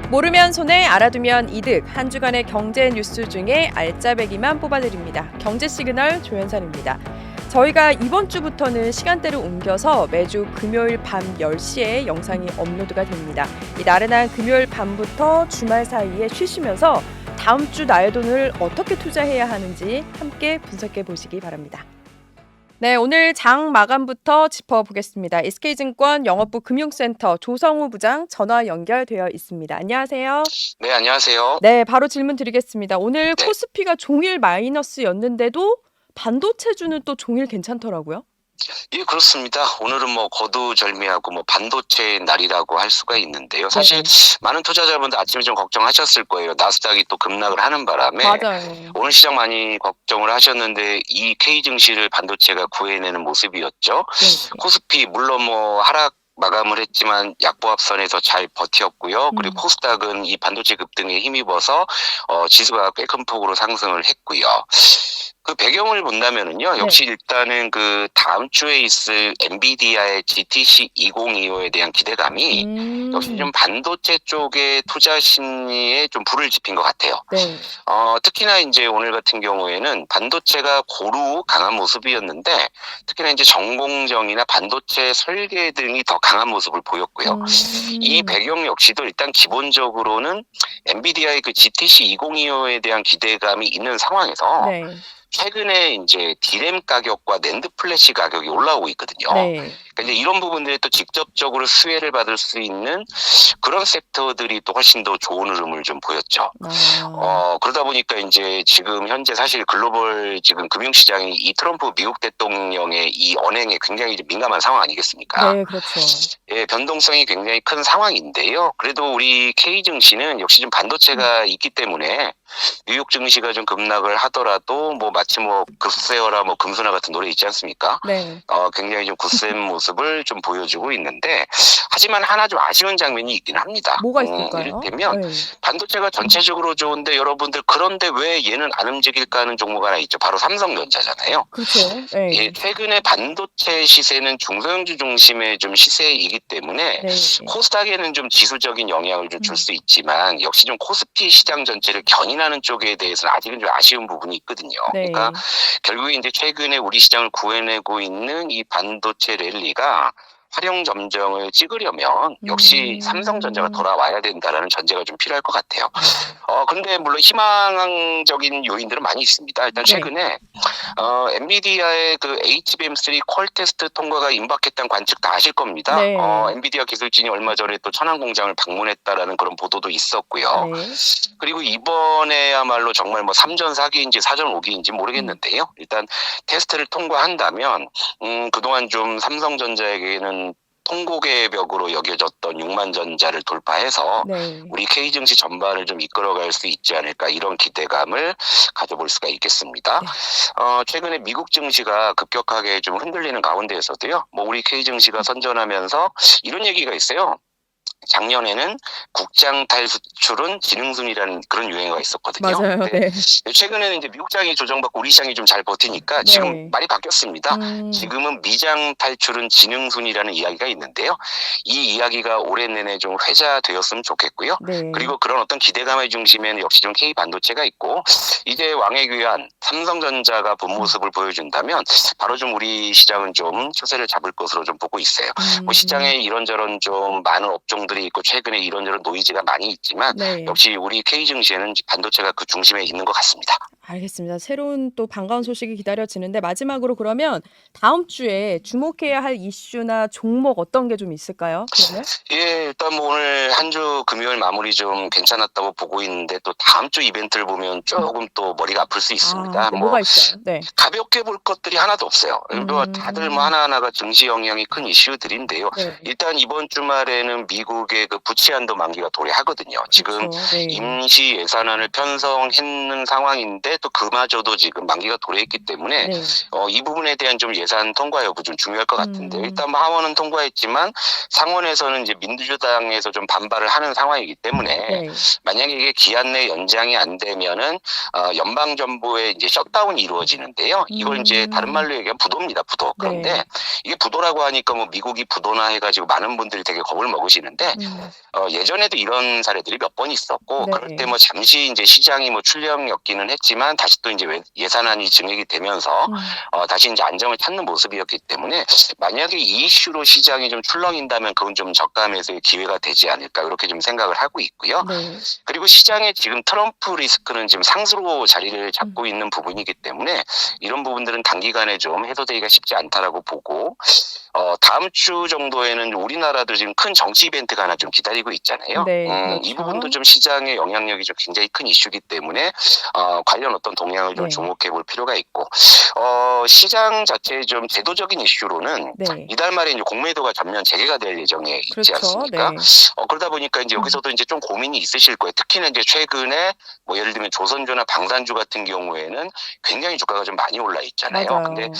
모르면 손해, 알아두면 이득. 한 주간의 경제 뉴스 중에 알짜배기만 뽑아드립니다. 경제 시그널 조현선입니다. 저희가 이번 주부터는 시간대를 옮겨서 매주 금요일 밤 10시에 영상이 업로드가 됩니다. 이 나른한 금요일 밤부터 주말 사이에 쉬시면서 다음 주 나의 돈을 어떻게 투자해야 하는지 함께 분석해 보시기 바랍니다. 네, 오늘 장 마감부터 짚어보겠습니다. SK증권 영업부 금융센터 조성우 부장 전화 연결되어 있습니다. 안녕하세요. 네, 안녕하세요. 네, 바로 질문 드리겠습니다. 오늘 네. 코스피가 종일 마이너스였는데도 반도체주는 또 종일 괜찮더라고요. 예, 그렇습니다. 오늘은 거두절미하고 반도체 날이라고 할 수가 있는데요. 사실 많은 투자자분들 아침에 좀 걱정하셨을 거예요. 나스닥이 또 급락을 하는 바람에 맞아요. 오늘 시장 많이 걱정을 하셨는데 이 K 증시를 반도체가 구해내는 모습이었죠. 네. 코스피 물론 하락 마감을 했지만 약보합선에서 잘 버텼고요. 그리고 코스닥은 이 반도체 급등에 힘입어서 지수가 꽤 큰 폭으로 상승을 했고요. 그 배경을 본다면은요, 역시 일단은 그 다음 주에 있을 엔비디아의 GTC 2025에 대한 기대감이 역시 좀 반도체 쪽의 투자 심리에 좀 불을 지핀 것 같아요. 네. 특히나 이제 오늘 같은 경우에는 반도체가 고루 강한 모습이었는데, 특히나 이제 전공정이나 반도체 설계 등이 더 강한 모습을 보였고요. 이 배경 역시도 일단 기본적으로는 엔비디아의 그 GTC 2025에 대한 기대감이 있는 상황에서 네. 최근에 이제 디램 가격과 낸드 플래시 가격이 올라오고 있거든요. 네. 그러니까 이제 이런 부분들이 또 직접적으로 수혜를 받을 수 있는 그런 섹터들이 또 훨씬 더 좋은 흐름을 좀 보였죠. 그러다 보니까 이제 지금 현재 사실 글로벌 지금 금융시장이 이 트럼프 미국 대통령의 이 언행에 굉장히 민감한 상황 아니겠습니까? 네, 그렇죠. 예, 변동성이 굉장히 큰 상황인데요. 그래도 우리 K 증시는 역시 좀 반도체가 있기 때문에 뉴욕 증시가 좀 급락을 하더라도 마치 급세어라 금수나 같은 노래 있지 않습니까? 네. 굉장히 좀 굳센 모습을 좀 보여주고 있는데, 하지만 하나 좀 아쉬운 장면이 있긴 합니다. 뭐가 있을까요? 이를테면 네. 반도체가 전체적으로 좋은데 여러분들 그런데 왜 얘는 안 움직일까 하는 종목 하나 있죠. 바로 삼성전자잖아요. 그렇죠. 네. 예, 최근에 반도체 시세는 중소형주 중심의 좀 시세이기 때문에 네. 코스닥에는 좀 지수적인 영향을 좀 줄 수 있지만 역시 좀 코스피 시장 전체를 견인하는 쪽에 대해서는 아직은 좀 아쉬운 부분이 있거든요. 네. 그러니까 결국에 이제 최근에 우리 시장을 구해내고 있는 이 반도체 랠리가 화령 점정을 찍으려면 역시 삼성전자가 돌아와야 된다라는 전제가 좀 필요할 것 같아요. 근데 물론 희망적인 요인들은 많이 있습니다. 일단 최근에 엔비디아의 그 HBM3 퀄 테스트 통과가 임박했다는 관측 다 아실 겁니다. 네. 엔비디아 기술진이 얼마 전에 또 천안 공장을 방문했다라는 그런 보도도 있었고요. 네. 그리고 이번에야말로 정말 3전 4기인지 4전 5기인지 모르겠는데요. 일단 테스트를 통과한다면 그동안 좀 삼성전자에게는 통곡의 벽으로 여겨졌던 6만 전자를 돌파해서 우리 K 증시 전반을 좀 이끌어갈 수 있지 않을까, 이런 기대감을 가져볼 수가 있겠습니다. 최근에 미국 증시가 급격하게 좀 흔들리는 가운데에서도요, 우리 K 증시가 선전하면서 이런 얘기가 있어요. 작년에는 국장 탈출은 지능순이라는 그런 유행어가 있었거든요. 맞아요. 네. 최근에는 이제 미국장이 조정받고 우리 시장이 좀 잘 버티니까 지금 말이 바뀌었습니다. 지금은 미장 탈출은 지능순이라는 이야기가 있는데요. 이 이야기가 올해 내내 좀 회자되었으면 좋겠고요. 그리고 그런 어떤 기대감의 중심에는 역시 좀 K 반도체가 있고, 이제 왕의 귀환 삼성전자가 본 모습을 보여준다면 바로 좀 우리 시장은 좀 추세를 잡을 것으로 좀 보고 있어요. 시장에 이런저런 좀 많은 업종들이 있고 최근에 이런저런 노이즈가 많이 있지만 역시 우리 K 증시에는 반도체가 그 중심에 있는 것 같습니다. 알겠습니다. 새로운 또 반가운 소식이 기다려지는데 마지막으로 그러면 다음 주에 주목해야 할 이슈나 종목 어떤 게 좀 있을까요? 그러면? 예, 일단 오늘 한 주 금요일 마무리 좀 괜찮았다고 보고 있는데 또 다음 주 이벤트를 보면 조금 또 머리가 아플 수 있습니다. 뭐가 있어요? 네. 가볍게 볼 것들이 하나도 없어요. 다들 하나하나가 증시 영향이 큰 이슈들인데요. 일단 이번 주말에는 미국의 그 부채 한도 만기가 도래하거든요. 지금 그렇죠. 네. 임시 예산안을 편성했는 상황인데 올해 또 그마저도 지금 만기가 도래했기 때문에 네. 이 부분에 대한 좀 예산 통과 여부 좀 중요할 것 같은데 일단 뭐 하원은 통과했지만 상원에서는 이제 민주당에서 좀 반발을 하는 상황이기 때문에 네. 만약에 이게 기한 내 연장이 안 되면은 연방 정부의 이제 셧다운이 이루어지는데요. 이걸 이제 다른 말로 얘기하면 부도입니다. 부도. 그런데 네. 이게 부도라고 하니까 뭐 미국이 부도나 해가지고 많은 분들이 되게 겁을 먹으시는데 예전에도 이런 사례들이 몇 번 있었고 네. 그럴 때 뭐 잠시 이제 시장이 뭐 출렁였기는 했지만 다시 또 이제 예산안이 증액이 되면서 다시 이제 안정을 찾는 모습이었기 때문에 만약에 이 이슈로 시장이 좀 출렁인다면 그건 좀 저가 매수의 기회가 되지 않을까 이렇게 좀 생각을 하고 있고요. 네. 그리고 시장에 지금 트럼프 리스크는 지금 상수로 자리를 잡고 있는 부분이기 때문에 이런 부분들은 단기간에 좀 해소되기가 쉽지 않다라고 보고 다음 주 정도에는 우리나라도 지금 큰 정치 이벤트가 하나 좀 기다리고 있잖아요. 네, 이 그렇죠. 부분도 좀 시장의 영향력이 좀 굉장히 큰 이슈이기 때문에 관련 어떤 동향을 좀 네. 주목해 볼 필요가 있고 시장 자체의 좀 제도적인 이슈로는 네. 이달 말에 이제 공매도가 전면 재개가 될 예정에 있지 그렇죠. 않습니까? 네. 그러다 보니까 이제 여기서도 이제 좀 고민이 있으실 거예요. 특히나 이제 최근에 뭐 예를 들면 조선주나 방산주 같은 경우에는 굉장히 주가가 좀 많이 올라 있잖아요. 맞아요. 근데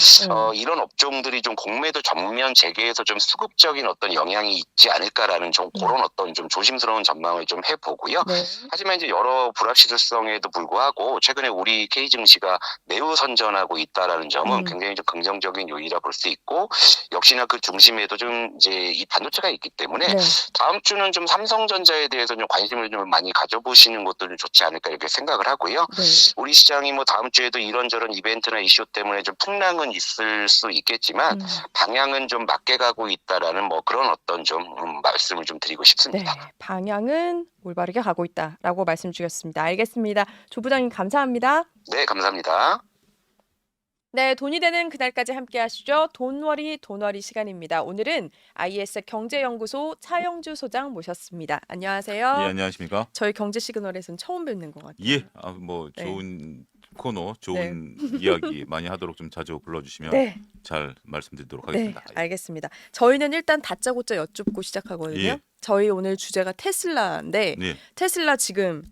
이런 업종들이 좀 공매도 전면 재개에서 좀 수급적인 어떤 영향이 있지 않을까라는 좀 그런 어떤 좀 조심스러운 전망을 좀 해보고요. 네. 하지만 이제 여러 불확실성에도 불구하고 최근에 우리 K 증시가 매우 선전하고 있다라는 점은 굉장히 좀 긍정적인 요인이라 볼 수 있고 역시나 그 중심에도 좀 이제 이 반도체가 있기 때문에 네. 다음 주는 좀 삼성전자에 대해서 좀 관심을 좀 많이 가져보시는 것도 좀 좋지 않을까 이렇게 생각을 하고요. 네. 우리 시장이 뭐 다음 주에도 이런저런 이벤트나 이슈 때문에 좀 풍랑은 있을 수 있겠지만 방향은 좀 맞게 가고 있다라는 뭐 그런 어떤 좀 말씀을 좀 드리고 네. 싶습니다. 방향은 올바르게 가고 있다라고 말씀 주셨습니다. 알겠습니다. 조 부장님 감사합니다. 네, 감사합니다. 네, 돈이 되는 그날까지 함께 하시죠. 돈워리 시간입니다. 오늘은 IS 경제연구소 차영주 소장 모셨습니다. 안녕하세요. 예, 안녕하십니까? 저희 경제 시그널에서는 처음 뵙는 것 같아요. 예, 뭐 네. 좋은 코너, 좋은 이야기 많이 하도록 좀 자주 불러주시면 네. 잘 말씀드리도록 네, 하겠습니다. 알겠습니다. 저희는 일단 다짜고짜 여쭙고 시작하거든요. 예. 저희 오늘 주제가 테슬라인데 네, 테슬라 지금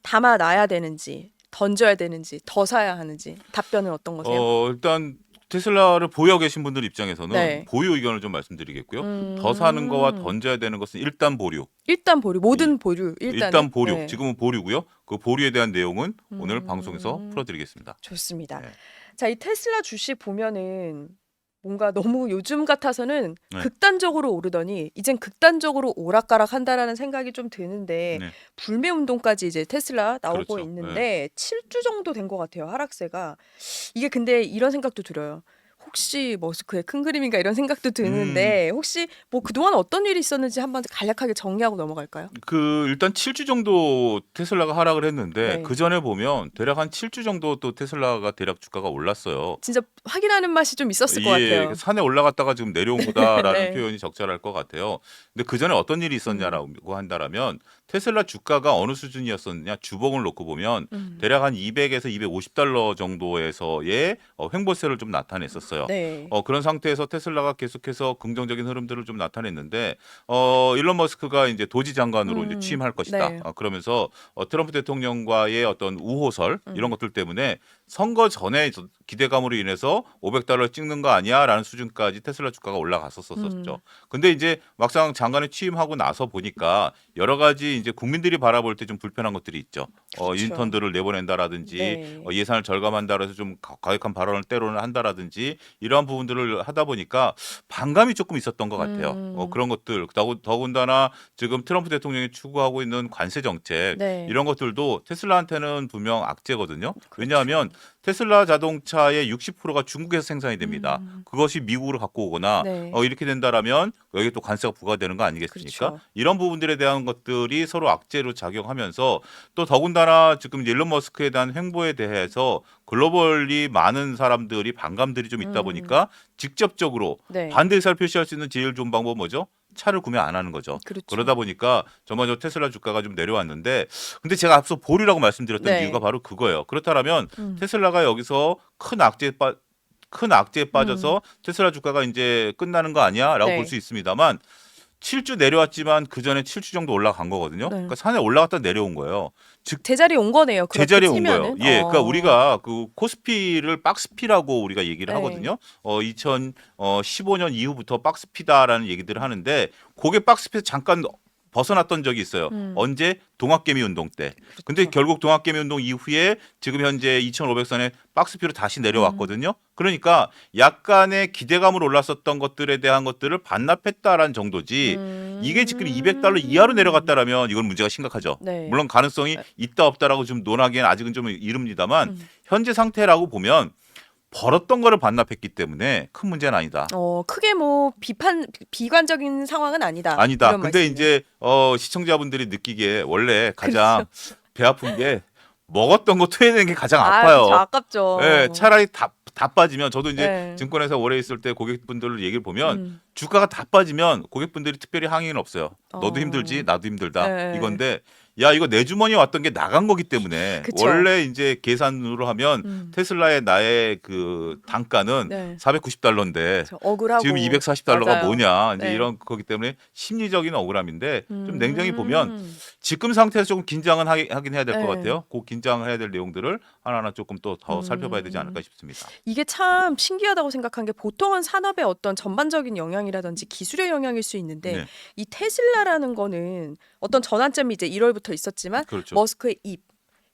담아놔야 되는지 던져야 되는지 더 사야 하는지 답변은 어떤 거세요? 일단 테슬라를 보유하고 계신 분들 입장에서는 네. 보유 의견을 좀 말씀드리겠고요. 더 사는 거와 던져야 되는 것은 일단 보류. 일단 보류, 모든 보류 일단 보류. 네. 지금은 보류고요. 그 보류에 대한 내용은 오늘 방송에서 풀어드리겠습니다. 좋습니다. 네. 자, 이 테슬라 주식 보면은 뭔가 너무 요즘 같아서는 네. 극단적으로 오르더니 이젠 극단적으로 오락가락 한다라는 생각이 좀 드는데 네. 불매 운동까지 이제 테슬라 나오고 그렇죠. 있는데 7주 정도 된 것 같아요. 하락세가. 이게 근데 이런 생각도 들어요. 혹시 머스크의 큰 그림인가 이런 생각도 드는데 혹시 뭐 그동안 어떤 일이 있었는지 한번 간략하게 정리하고 넘어갈까요? 일단 7주 정도 테슬라가 하락을 했는데 네. 그 전에 보면 대략 한 7주 정도 또 테슬라가 대략 주가가 올랐어요. 진짜 확인하는 맛이 좀 있었을 것 같아요. 산에 올라갔다가 지금 내려온 거다라는 네. 표현이 적절할 것 같아요. 근데 그 전에 어떤 일이 있었냐라고 한다라면 테슬라 주가가 어느 수준이었었냐 주봉을 놓고 보면 대략 한 200에서 250달러 정도에서의 횡보세를 좀 나타냈었어요. 네. 그런 상태에서 테슬라가 계속해서 긍정적인 흐름들을 좀 나타냈는데 일론 머스크가 이제 도지 장관으로 이제 취임할 것이다. 네. 그러면서 트럼프 대통령과의 어떤 우호설 이런 것들 때문에 선거 전에 기대감으로 인해서 500달러 찍는 거 아니야라는 수준까지 테슬라 주가가 올라갔었었죠. 근데 이제 막상 장관에 취임하고 나서 보니까 여러 가지 이제 국민들이 바라볼 때 좀 불편한 것들이 있죠. 그렇죠. 인턴들을 내보낸다라든지 네. 예산을 절감한다라 해서 좀 과격한 발언을 때로는 한다라든지 이러한 부분들을 하다 보니까 반감이 조금 있었던 것 같아요. 그런 것들 더군다나 지금 트럼프 대통령이 추구하고 있는 관세 정책 네. 이런 것들도 테슬라한테는 분명 악재거든요. 그렇죠. 왜냐하면 테슬라 자동차의 60%가 중국에서 생산이 됩니다. 그것이 미국으로 갖고 오거나 네. 이렇게 된다라면 여기 또 관세가 부과되는 거 아니겠습니까? 그렇죠. 이런 부분들에 대한 것들이 서로 악재로 작용하면서 또 더군다나 지금 일론 머스크에 대한 횡보에 대해서 글로벌리 많은 사람들이 반감들이 좀 있다 보니까 직접적으로 네. 반대 의사를 표시할 수 있는 제일 좋은 방법은 뭐죠? 차를 구매 안 하는 거죠. 그렇죠. 그러다 보니까 전반적으로 테슬라 주가가 좀 내려왔는데 근데 제가 앞서 보류라고 말씀드렸던 네. 이유가 바로 그거예요. 그렇다면 테슬라가 여기서 큰 악재에 빠져서 테슬라 주가가 이제 끝나는 거 아니야라고 네. 볼 수 있습니다만 7주 내려왔지만 그 전에 7주 정도 올라간 거거든요. 네. 그러니까 산에 올라갔다 내려온 거예요. 제자리에 온 거네요. 그렇게 제자리에 온 거예요. 치면은. 예, 그러니까 우리가 그 코스피를 박스피라고 우리가 얘기를 네. 하거든요. 2015년 이후부터 박스피다라는 얘기들을 하는데 그게 박스피에서 잠깐 벗어났던 적이 있어요. 언제? 동학개미 운동 때. 근데 그렇죠. 결국 동학개미 운동 이후에 지금 현재 2,500선에 박스피로 다시 내려왔거든요. 그러니까 약간의 기대감으로 올랐었던 것들에 대한 것들을 반납했다라는 정도지 이게 지금 $200 이하로 내려갔다라면 이건 문제가 심각하죠. 네. 물론 가능성이 있다 없다라고 좀 논하기엔 아직은 좀 이릅니다만 현재 상태라고 보면 벌었던 거를 반납했기 때문에 큰 문제는 아니다. 크게 뭐 비관적인 상황은 아니다. 아니다. 이런 근데 말씀이네요. 이제 시청자분들이 느끼기에 원래 가장 배 아픈 게 먹었던 거 토해내는 게 가장 아파요. 그쵸, 아깝죠. 예, 차라리 다 빠지면 저도 이제 네. 증권회사 오래 있을 때 고객분들 얘기를 보면 주가가 다 빠지면 고객분들이 특별히 항의는 없어요. 너도 힘들지, 나도 힘들다. 네. 이건데 야 이거 내 주머니에 왔던 게 나간 거기 때문에 그쵸. 원래 이제 계산으로 하면 테슬라의 나의 그 단가는 네. $490인데 억울하고 지금 $240가 맞아요. 뭐냐 이제 네. 이런 거기 때문에 심리적인 억울함인데 좀 냉정히 보면 지금 상태에서 조금 긴장은 하긴 해야 될 것 네. 같아요. 그 긴장을 해야 될 내용들을 하나하나 조금 또 더 살펴봐야 되지 않을까 싶습니다. 이게 참 신기하다고 생각한 게 보통은 산업의 어떤 전반적인 영향이라든지 기술의 영향일 수 있는데 네. 이 테슬라라는 거는 어떤 전환점이 이제 1월부터 있었지만 그렇죠. 머스크의 입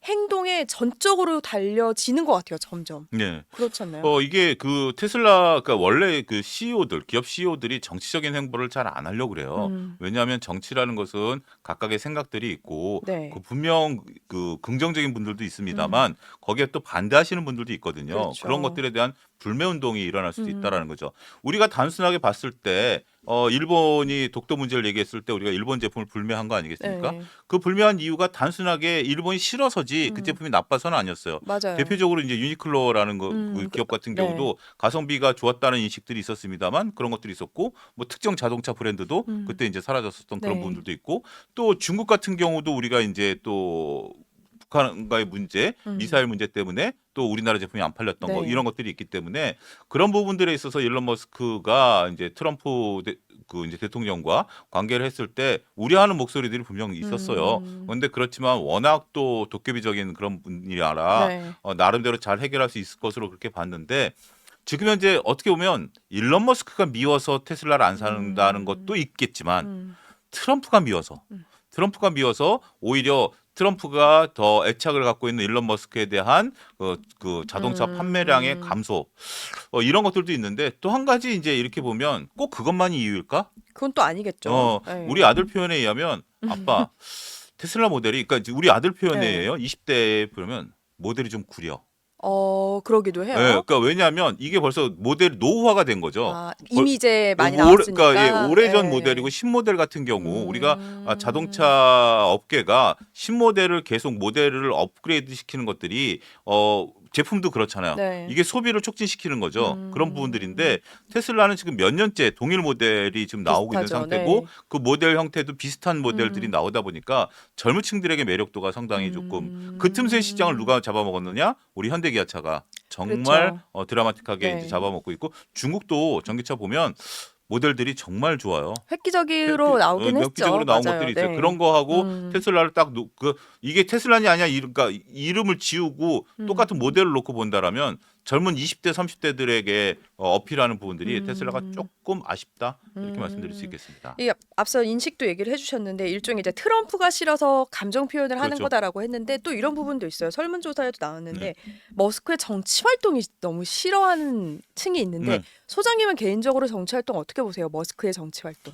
행동에 전적으로 달려지는 것 같아요. 점점. 네. 그렇지 않나요? 이게 그 테슬라, 그러니까 원래 그 CEO들, 기업 CEO들이 정치적인 행보를 잘 안 하려고 그래요. 왜냐하면 정치라는 것은 각각의 생각들이 있고, 네. 그 분명 그 긍정적인 분들도 있습니다만, 거기에 또 반대하시는 분들도 있거든요. 그렇죠. 그런 것들에 대한 불매 운동이 일어날 수도 있다라는 거죠. 우리가 단순하게 봤을 때, 일본이 독도 문제를 얘기했을 때 우리가 일본 제품을 불매한 거 아니겠습니까? 네. 그 불매한 이유가 단순하게 일본이 싫어서지 그 제품이 나빠서는 아니었어요. 맞아요. 대표적으로 이제 유니클로라는 그 기업 같은 네. 경우도 가성비가 좋았다는 인식들이 있었습니다만 그런 것들이 있었고 뭐 특정 자동차 브랜드도 그때 이제 사라졌었던 그런 네. 부분들도 있고 또 중국 같은 경우도 우리가 이제 또 북한과의 문제, 미사일 문제 때문에 또 우리나라 제품이 안 팔렸던 거 네. 이런 것들이 있기 때문에 그런 부분들에 있어서 일론 머스크가 이제 트럼프 그 이제 대통령과 관계를 했을 때 우려하는 목소리들이 분명히 있었어요. 그런데 그렇지만 워낙 또 도깨비적인 그런 분이라 네. 나름대로 잘 해결할 수 있을 것으로 그렇게 봤는데 지금 현재 어떻게 보면 일론 머스크가 미워서 테슬라를 안 산다는 것도 있겠지만 트럼프가 미워서 오히려 트럼프가 더 애착을 갖고 있는 일론 머스크에 대한 그 자동차 판매량의 감소 이런 것들도 있는데 또 한 가지 이제 이렇게 보면 꼭 그것만이 이유일까? 그건 또 아니겠죠. 네. 우리 아들 표현에 의하면 아빠 테슬라 모델이 그러니까 우리 아들 표현에 네. 의해요. 20대에 보면 모델이 좀 구려. 그러기도 해요. 네, 그러니까 왜냐하면 이게 벌써 모델 노후화가 된 거죠. 이미 이제 많이 오래- 나왔으니까. 그러니까 오래전 네. 모델이고 신모델 같은 경우 우리가 자동차 업계가 신모델을 계속 모델을 업그레이드 시키는 것들이 제품도 그렇잖아요. 네. 이게 소비를 촉진시키는 거죠. 그런 부분들인데 테슬라는 지금 몇 년째 동일 모델이 지금 나오고 있는 비슷하죠. 상태고 네. 그 모델 형태도 비슷한 모델들이 나오다 보니까 젊은 층들에게 매력도가 상당히 조금 그 틈새 시장을 누가 잡아먹었느냐? 우리 현대기아차가 정말 그렇죠. 드라마틱하게 네. 이제 잡아먹고 있고 중국도 전기차 보면 모델들이 정말 좋아요. 획기적으로 나오긴 했죠. 엽기적으로 나온 맞아요. 것들이 있어요. 네. 그런 거 하고 테슬라를 딱 이게 테슬라니 아니야 그러니까 이름을 지우고 똑같은 모델을 놓고 본다라면 젊은 20대 30대들에게 어필하는 부분들이 테슬라가 조금 아쉽다 이렇게 말씀드릴 수 있겠습니다. 이 앞서 인식도 얘기를 해주셨는데 일종의 이제 트럼프가 싫어서 감정 표현을 하는 그렇죠. 거다라고 했는데 또 이런 부분도 있어요. 설문조사에도 나왔는데 네. 머스크의 정치 활동이 너무 싫어하는 층이 있는데 네. 소장님은 개인적으로 정치 활동 어떻게 보세요? 머스크의 정치 활동.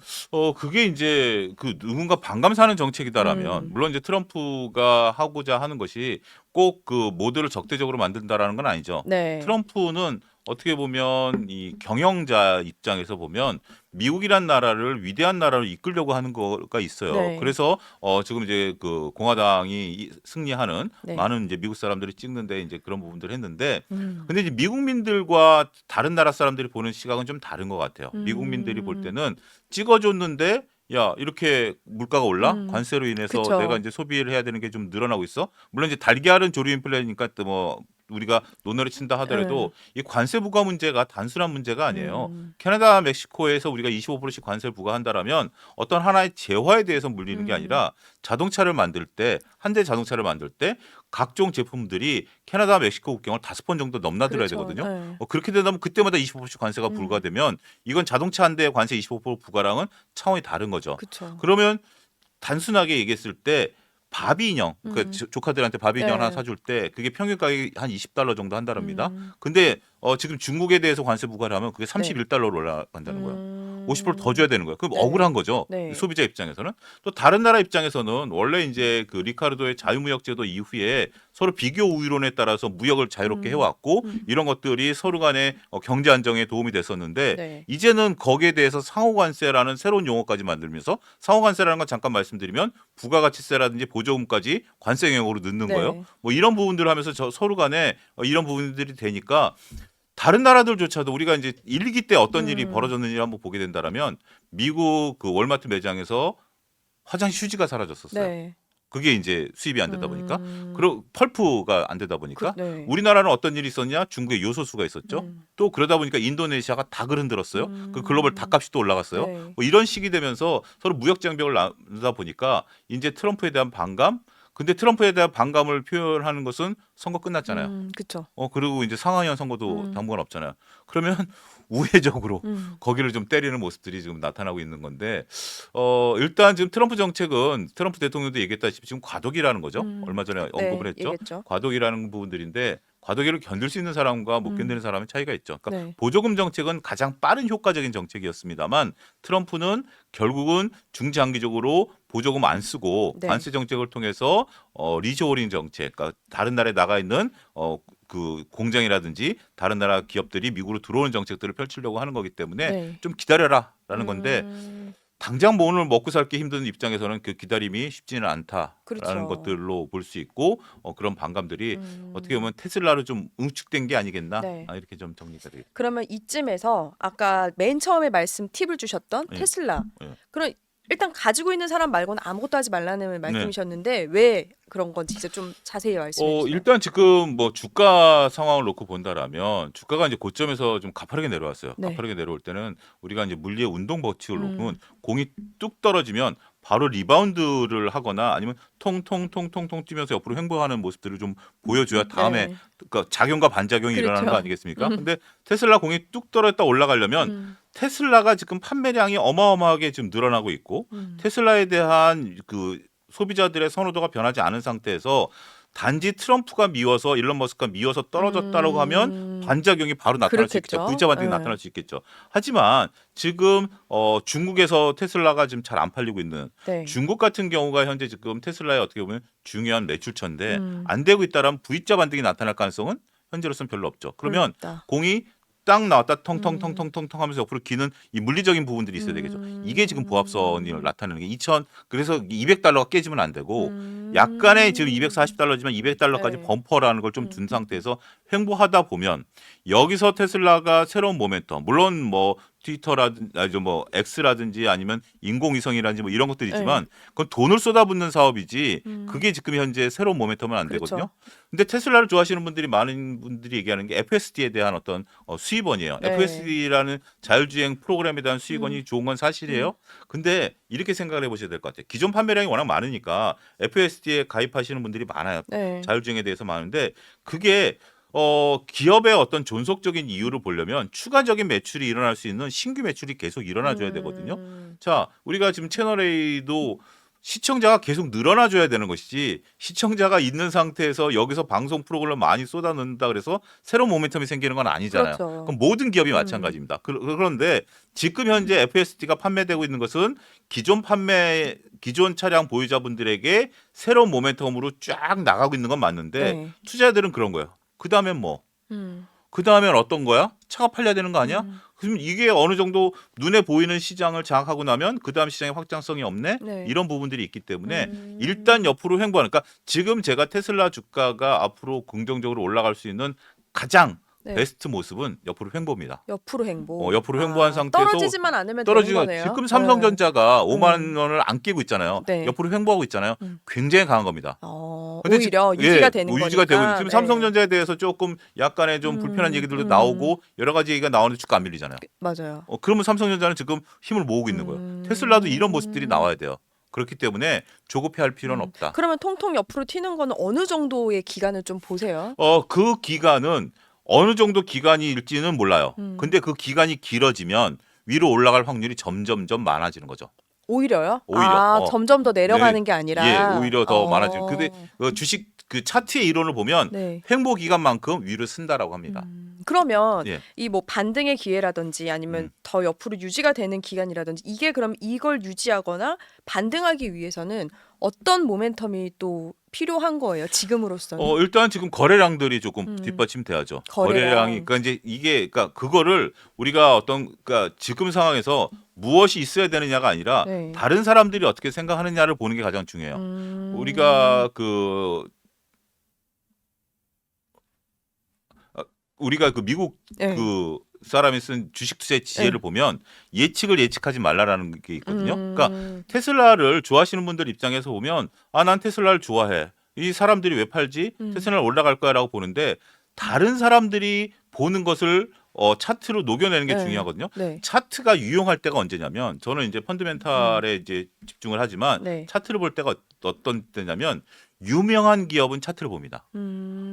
그게 이제 그 누군가 반감 사는 정책이다라면 물론 이제 트럼프가 하고자 하는 것이 꼭 그 모두를 적대적으로 만든다라는 건 아니죠. 네. 트럼프는 어떻게 보면 이 경영자 입장에서 보면 미국이란 나라를 위대한 나라로 이끌려고 하는 거가 있어요. 네. 그래서 지금 이제 그 공화당이 승리하는 네. 많은 이제 미국 사람들이 찍는데 이제 그런 부분들을 했는데 음. 근데 이제 미국민들과 다른 나라 사람들이 보는 시각은 좀 다른 것 같아요. 미국민들이 볼 때는 찍어줬는데 야 이렇게 물가가 올라 관세로 인해서 그쵸. 내가 이제 소비를 해야 되는 게 좀 늘어나고 있어. 물론 이제 달걀은 조류 인플레니까 또 뭐 우리가 논의를 친다 하더라도 이 관세 부과 문제가 단순한 문제가 아니에요. 음. 캐나다, 멕시코에서 우리가 25%씩 관세를 부과한다라면 어떤 하나의 재화에 대해서 물리는 게 아니라 자동차를 만들 때 한 대 자동차를 만들 때 각종 제품들이 캐나다, 멕시코 국경을 5번 정도 넘나들어야 그렇죠. 되거든요. 네. 그렇게 되면 그때마다 25%씩 관세가 부과되면 이건 자동차 한 대에 관세 25% 부과랑은 차원이 다른 거죠. 그렇죠. 그러면 단순하게 얘기했을 때 바비 인형, 그 조카들한테 바비 인형 네. 하나 사줄 때 그게 평균 가격이 한 $20 정도 한다랍니다. 음. 근데 지금 중국에 대해서 관세 부과를 하면 그게 $31로 올라간다는 거예요. 음. 50%더 줘야 되는 거예요. 그럼 네. 억울한 거죠. 네. 소비자 입장에서는. 또 다른 나라 입장에서는 원래 이제 그 리카르도의 자유무역 제도 이후에 서로 비교 우위론에 따라서 무역을 자유롭게 해왔고 이런 것들이 서로 간의 경제 안정에 도움이 됐었는데 네. 이제는 거기에 대해서 상호관세라는 새로운 용어까지 만들면서 상호관세라는 건 잠깐 말씀드리면 부가가치세라든지 보조금까지 관세 영역으로 넣는 네. 거예요. 뭐 이런 부분들을 하면서 서로 간에 이런 부분들이 되니까 다른 나라들조차도 우리가 이제 1기 때 어떤 일이 벌어졌는지 한번 보게 된다라면 미국 그 월마트 매장에서 화장실 휴지가 사라졌었어요. 네. 그게 이제 수입이 안 되다 보니까 그리고 펄프가 안 되다 보니까 네. 우리나라는 어떤 일이 있었냐? 중국에 요소수가 있었죠. 음. 또 그러다 보니까 인도네시아가 다 흔들었어요. 그 글로벌 닭값이 또 올라갔어요. 네. 뭐 이런 식이 되면서 서로 무역 장벽을 나누다 보니까 이제 트럼프에 대한 반감. 근데 트럼프에 대한 반감을 표현하는 것은 선거 끝났잖아요. 그렇죠. 그리고 이제 상하이안 선거도 당분간 없잖아요. 그러면 우회적으로 거기를 좀 때리는 모습들이 지금 나타나고 있는 건데 일단 지금 트럼프 정책은 트럼프 대통령도 얘기했다시피 지금 과도기라는 거죠. 얼마 전에 언급을 했죠. 얘기했죠. 과도기라는 부분들인데 과도기를 견딜 수 있는 사람과 못 견디는 사람의 차이가 있죠. 그러니까 네. 보조금 정책은 가장 빠른 효과적인 정책이었습니다만 트럼프는 결국은 중장기적으로 보조금 안 쓰고 네. 관세 정책을 통해서 리쇼어링 정책, 그러니까 다른 나라에 나가 있는 그 공장이라든지 다른 나라 기업들이 미국으로 들어오는 정책들을 펼치려고 하는 거기 때문에 네. 좀 기다려라라는 건데 당장 뭐 오늘 먹고 살기 힘든 입장에서는 그 기다림이 쉽지는 않다라는 그렇죠. 것들로 볼 수 있고 그런 반감들이 어떻게 보면 테슬라로 좀 응축된 게 아니겠나 네. 이렇게 좀 정리가 되겠습니다. 그러면 이쯤에서 아까 맨 처음에 말씀 팁을 주셨던 네. 테슬라. 네. 그럼 일단 가지고 있는 사람 말고는 아무것도 하지 말라는 말씀이셨는데 왜 그런 건지 진짜 좀 자세히 말씀해 주세요. 일단 지금 뭐 주가 상황을 놓고 본다라면 주가가 이제 고점에서 좀 가파르게 내려왔어요. 네. 가파르게 내려올 때는 우리가 이제 물리의 운동 법칙을 놓으면 공이 뚝 떨어지면 바로 리바운드를 하거나 아니면 통통통통통 뛰면서 옆으로 횡보하는 모습들을 좀 보여줘야 다음에 네. 그러니까 작용과 반작용이 그렇죠. 일어나는 거 아니겠습니까? 근데 테슬라 공이 뚝 떨어졌다 올라가려면 테슬라가 지금 판매량이 어마어마하게 지금 늘어나고 있고 테슬라에 대한 그 소비자들의 선호도가 변하지 않은 상태에서 단지 트럼프가 미워서 일론 머스크가 미워서 떨어졌다라고 하면 반작용이 바로 나타날 수 있겠죠. 그렇겠죠. V자 반등이 네. 나타날 수 있겠죠. 하지만 지금 중국에서 테슬라가 지금 잘 안 팔리고 있는 네. 중국 같은 경우가 현재 지금 테슬라의 어떻게 보면 중요한 매출처인데 안 되고 있다라면 V자 반등이 나타날 가능성은 현재로서는 별로 없죠. 그러면 어렵다. 공이 딱 나왔다 텅텅텅텅텅 하면서 옆으로 기는 이 물리적인 부분들이 있어야 되겠죠. 이게 지금 보합선이 나타내는 게 그래서 $200가 깨지면 안 되고 약간의 지금 $240지만 $200까지 네. 범퍼라는 걸 좀 둔 상태에서 횡보하다 보면 여기서 테슬라가 새로운 모멘텀 물론 뭐 트위터라든지 뭐 X라든지 아니면 인공위성이라든지 뭐 이런 것들이 있지만 그건 돈을 쏟아붓는 사업이지 그게 지금 현재 새로운 모멘텀은 안 그렇죠. 되거든요. 근데 테슬라를 좋아하시는 분들이 많은 분들이 얘기하는 게 FSD에 대한 어떤 수입원이에요. 네. FSD라는 자율주행 프로그램에 대한 수익원이 좋은 건 사실이에요. 근데 이렇게 생각을 해보셔야 될 것 같아요. 기존 판매량이 워낙 많으니까 FSD에 가입하시는 분들이 많아요. 네. 자율주행에 대해서 많은데 그게 기업의 어떤 존속적인 이유를 보려면 추가적인 매출이 일어날 수 있는 신규 매출이 계속 일어나줘야 되거든요. 자, 우리가 지금 채널A도 시청자가 계속 늘어나줘야 되는 것이지 시청자가 있는 상태에서 여기서 방송 프로그램을 많이 쏟아넣는다 그래서 새로운 모멘텀이 생기는 건 아니잖아요. 그렇죠. 그럼 모든 기업이 마찬가지입니다. 그런데 지금 현재 FSD가 판매되고 있는 것은 기존 차량 보유자분들에게 새로운 모멘텀으로 쫙 나가고 있는 건 맞는데 네. 투자자들은 그런 거예요. 그 다음엔 뭐? 음. 그 다음엔 어떤 거야? 차가 팔려야 되는 거 아니야? 그럼 이게 어느 정도 눈에 보이는 시장을 장악하고 나면 그 다음 시장에 확장성이 없네? 네. 이런 부분들이 있기 때문에 일단 옆으로 횡보하는 그러니까 지금 제가 테슬라 주가가 앞으로 긍정적으로 올라갈 수 있는 가장 네. 베스트 모습은 옆으로 횡보입니다. 옆으로 횡보. 옆으로 횡보한 상태에서 떨어지지만 않으면 되는 떨어지가 거네요. 지금 삼성전자가 네. 5만 원을 안 끼고 있잖아요. 네. 옆으로 횡보하고 있잖아요. 음. 굉장히 강한 겁니다. 오히려 유지가 되는 거니까. 유지가 되고 지금 네. 삼성전자에 대해서 조금 약간의 좀 불편한 얘기들도 나오고 여러 가지 얘기가 나오는데 주가 안 밀리잖아요. 맞아요. 그러면 삼성전자는 지금 힘을 모으고 있는 거예요. 테슬라도 이런 모습들이 나와야 돼요. 그렇기 때문에 조급해할 필요는 없다. 그러면 통통 옆으로 튀는 거는 어느 정도의 기간을 좀 보세요? 그 기간은 어느 정도 기간일지는 몰라요. 근데 그 기간이 길어지면 위로 올라갈 확률이 점점점 많아지는 거죠. 오히려요? 오히려. 점점 더 내려가는 게 아니라. 예, 오히려 더 많아지고. 근데 주식 그 차트의 이론을 보면 네. 횡보 기간만큼 위로 쓴다라고 합니다. 그러면 예. 이 뭐 반등의 기회라든지 아니면 더 옆으로 유지가 되는 기간이라든지 이게 그럼 이걸 유지하거나 반등하기 위해서는 어떤 모멘텀이 또 필요한 거예요? 지금으로서는. 일단 지금 거래량들이 조금 뒷받침돼야죠. 거래량. 거래량이 그러니까 이제 이게 그러니까 그거를 우리가 그러니까 지금 상황에서 무엇이 있어야 되느냐가 아니라 네. 다른 사람들이 어떻게 생각하느냐를 보는 게 가장 중요해요. 우리가 그 미국 네. 그 사람이 쓴 주식 투자의 지혜를 보면 예측을 예측하지 말라라는 게 있거든요. 그러니까 테슬라를 좋아하시는 분들 입장에서 보면 난 테슬라를 좋아해. 이 사람들이 왜 팔지? 테슬라는 올라갈 거야라고 보는데 다른 사람들이 보는 것을 차트로 녹여내는 게 네. 중요하거든요. 네. 차트가 유용할 때가 언제냐면 저는 이제 펀드멘탈에 이제 집중을 하지만 네. 차트를 볼 때가 어떤 때냐면 유명한 기업은 차트를 봅니다.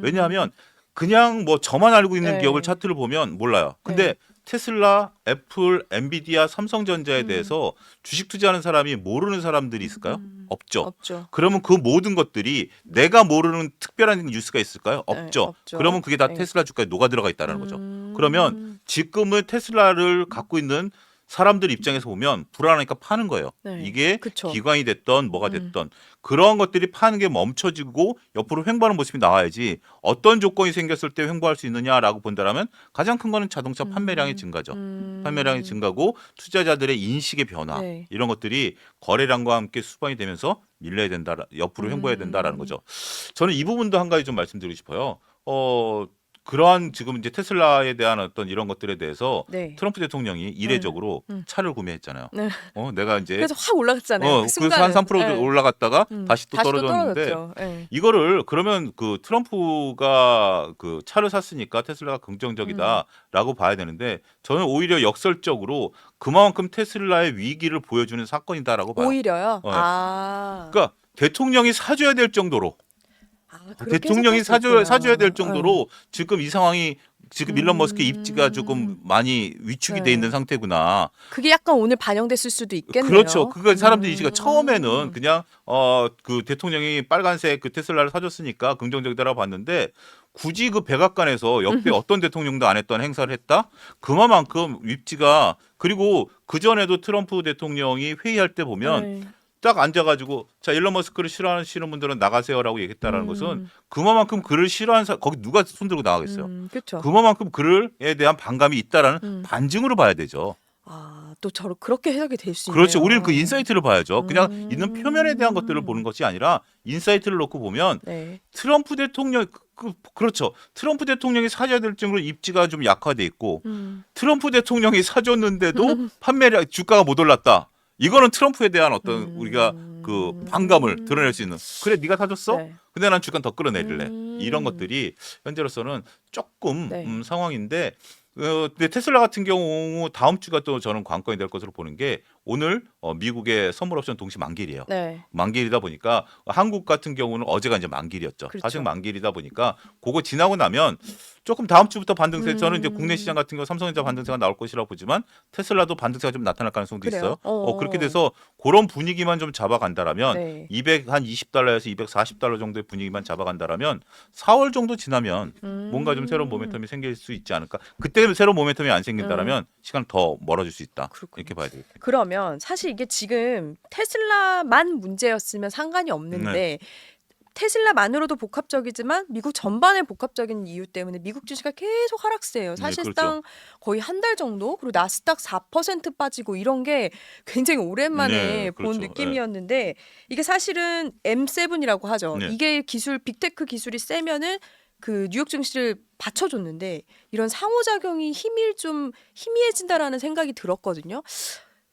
왜냐하면 그냥 뭐 저만 알고 있는 네. 기업을 차트를 보면 몰라요. 근데 네. 테슬라, 애플, 엔비디아, 삼성전자에 대해서 주식 투자하는 사람이 모르는 사람들이 있을까요? 없죠. 없죠. 그러면 그 모든 것들이 내가 모르는 특별한 뉴스가 있을까요? 네, 없죠. 없죠. 그러면 그게 다 네. 테슬라 주가에 녹아 들어가 있다는 거죠. 그러면 지금은 테슬라를 갖고 있는 사람들 입장에서 보면 불안하니까 파는 거예요. 네, 이게 그쵸. 기관이 됐던 뭐가 됐던 그런 것들이 파는 게 멈춰지고 옆으로 횡보하는 모습이 나와야지 어떤 조건이 생겼을 때 횡보할 수 있느냐라고 본다라면 가장 큰 거는 자동차 판매량의 증가죠. 판매량이 증가고 투자자들의 인식의 변화 네. 이런 것들이 거래량과 함께 수반이 되면서 밀려야 된다, 옆으로 횡보해야 된다라는 거죠. 저는 이 부분도 한 가지 좀 말씀드리고 싶어요. 그러한 지금 이제 테슬라에 대한 어떤 이런 것들에 대해서 네. 트럼프 대통령이 이례적으로 차를 구매했잖아요. 네. 내가 이제 그래서 확 올라갔잖아요. 그 그래서 한 순간은. 3% 네. 올라갔다가 다시 또 다시 떨어졌는데 떨어졌죠. 네. 이거를 그러면 그 트럼프가 그 차를 샀으니까 테슬라가 긍정적이다라고 봐야 되는데 저는 오히려 역설적으로 그만큼 테슬라의 위기를 보여주는 사건이다라고 봐요. 오히려요? 네. 아. 그러니까 대통령이 사줘야 될 정도로 그렇게 대통령이 해석할 수 있구나. 사줘야 될 정도로 지금 이 상황이 지금 일론 머스크의 입지가 조금 많이 위축이 네. 돼 있는 상태구나. 그게 약간 오늘 반영됐을 수도 있겠네요. 그렇죠. 그거 사람들이 지금 처음에는 그냥 그 대통령이 빨간색 그 테슬라를 사줬으니까 긍정적이다라고 봤는데 굳이 그 백악관에서 역대 어떤 대통령도 안 했던 행사를 했다? 그만큼 입지가 그리고 그 전에도 트럼프 대통령이 회의할 때 보면 네. 딱 앉아가지고 자 일론 머스크를 싫어하시는 분들은 나가세요라고 얘기했다라는 것은 그만큼 그를 싫어하는 사람 거기 누가 손들고 나가겠어요. 그렇죠. 그만큼 그를에 대한 반감이 있다라는 반증으로 봐야 되죠. 또 저로 그렇게 해석이 될 수 있네요. 그렇죠. 우리는 그 인사이트를 봐야죠. 그냥 있는 표면에 대한 것들을 보는 것이 아니라 인사이트를 놓고 보면 네. 트럼프 대통령 그렇죠. 트럼프 대통령이 사줘야 될 정도로 입지가 좀 약화돼 있고 트럼프 대통령이 사줬는데도 판매량 주가가 못 올랐다. 이거는 트럼프에 대한 어떤 우리가 그 반감을 드러낼 수 있는 그래 네가 사줬어? 네. 근데 난 주가 더 끌어내릴래. 이런 것들이 현재로서는 조금 네. 상황인데 근데 테슬라 같은 경우 다음 주가 또 저는 관건이 될 것으로 보는 게 오늘 미국의 선물 옵션 동시 만기일이에요. 네. 만기일이다 보니까 한국 같은 경우는 어제가 이제 만기일이었죠. 그렇죠. 사실 만기일이다 보니까 그거 지나고 나면 조금 다음 주부터 반등세 저는 이제 국내 시장 같은 경우 삼성전자 반등세가 나올 것이라고 보지만 테슬라도 반등세가 좀 나타날 가능성도 그래요? 있어요. 그렇게 돼서 그런 분위기만 좀 잡아간다라면 네. 220달러에서 240달러 정도의 분위기만 잡아간다라면 4월 정도 지나면 뭔가 좀 새로운 모멘텀이 생길 수 있지 않을까. 그때 새로운 모멘텀이 안 생긴다라면 시간 더 멀어질 수 있다. 그렇군요. 이렇게 봐야 되겠다. 그러면 사실 이게 지금 테슬라만 문제였으면 상관이 없는데 네. 테슬라만으로도 복합적이지만 미국 전반의 복합적인 이유 때문에 미국 주식이 계속 하락세예요. 사실상 거의 한 달 정도 그리고 나스닥 4% 빠지고 이런 게 굉장히 오랜만에 네, 본 그렇죠. 느낌이었는데 이게 사실은 M7이라고 하죠. 네. 이게 기술 빅테크 기술이 세면은 그 뉴욕 증시를 받쳐줬는데 이런 상호작용이 희미해진다라는 생각이 들었거든요.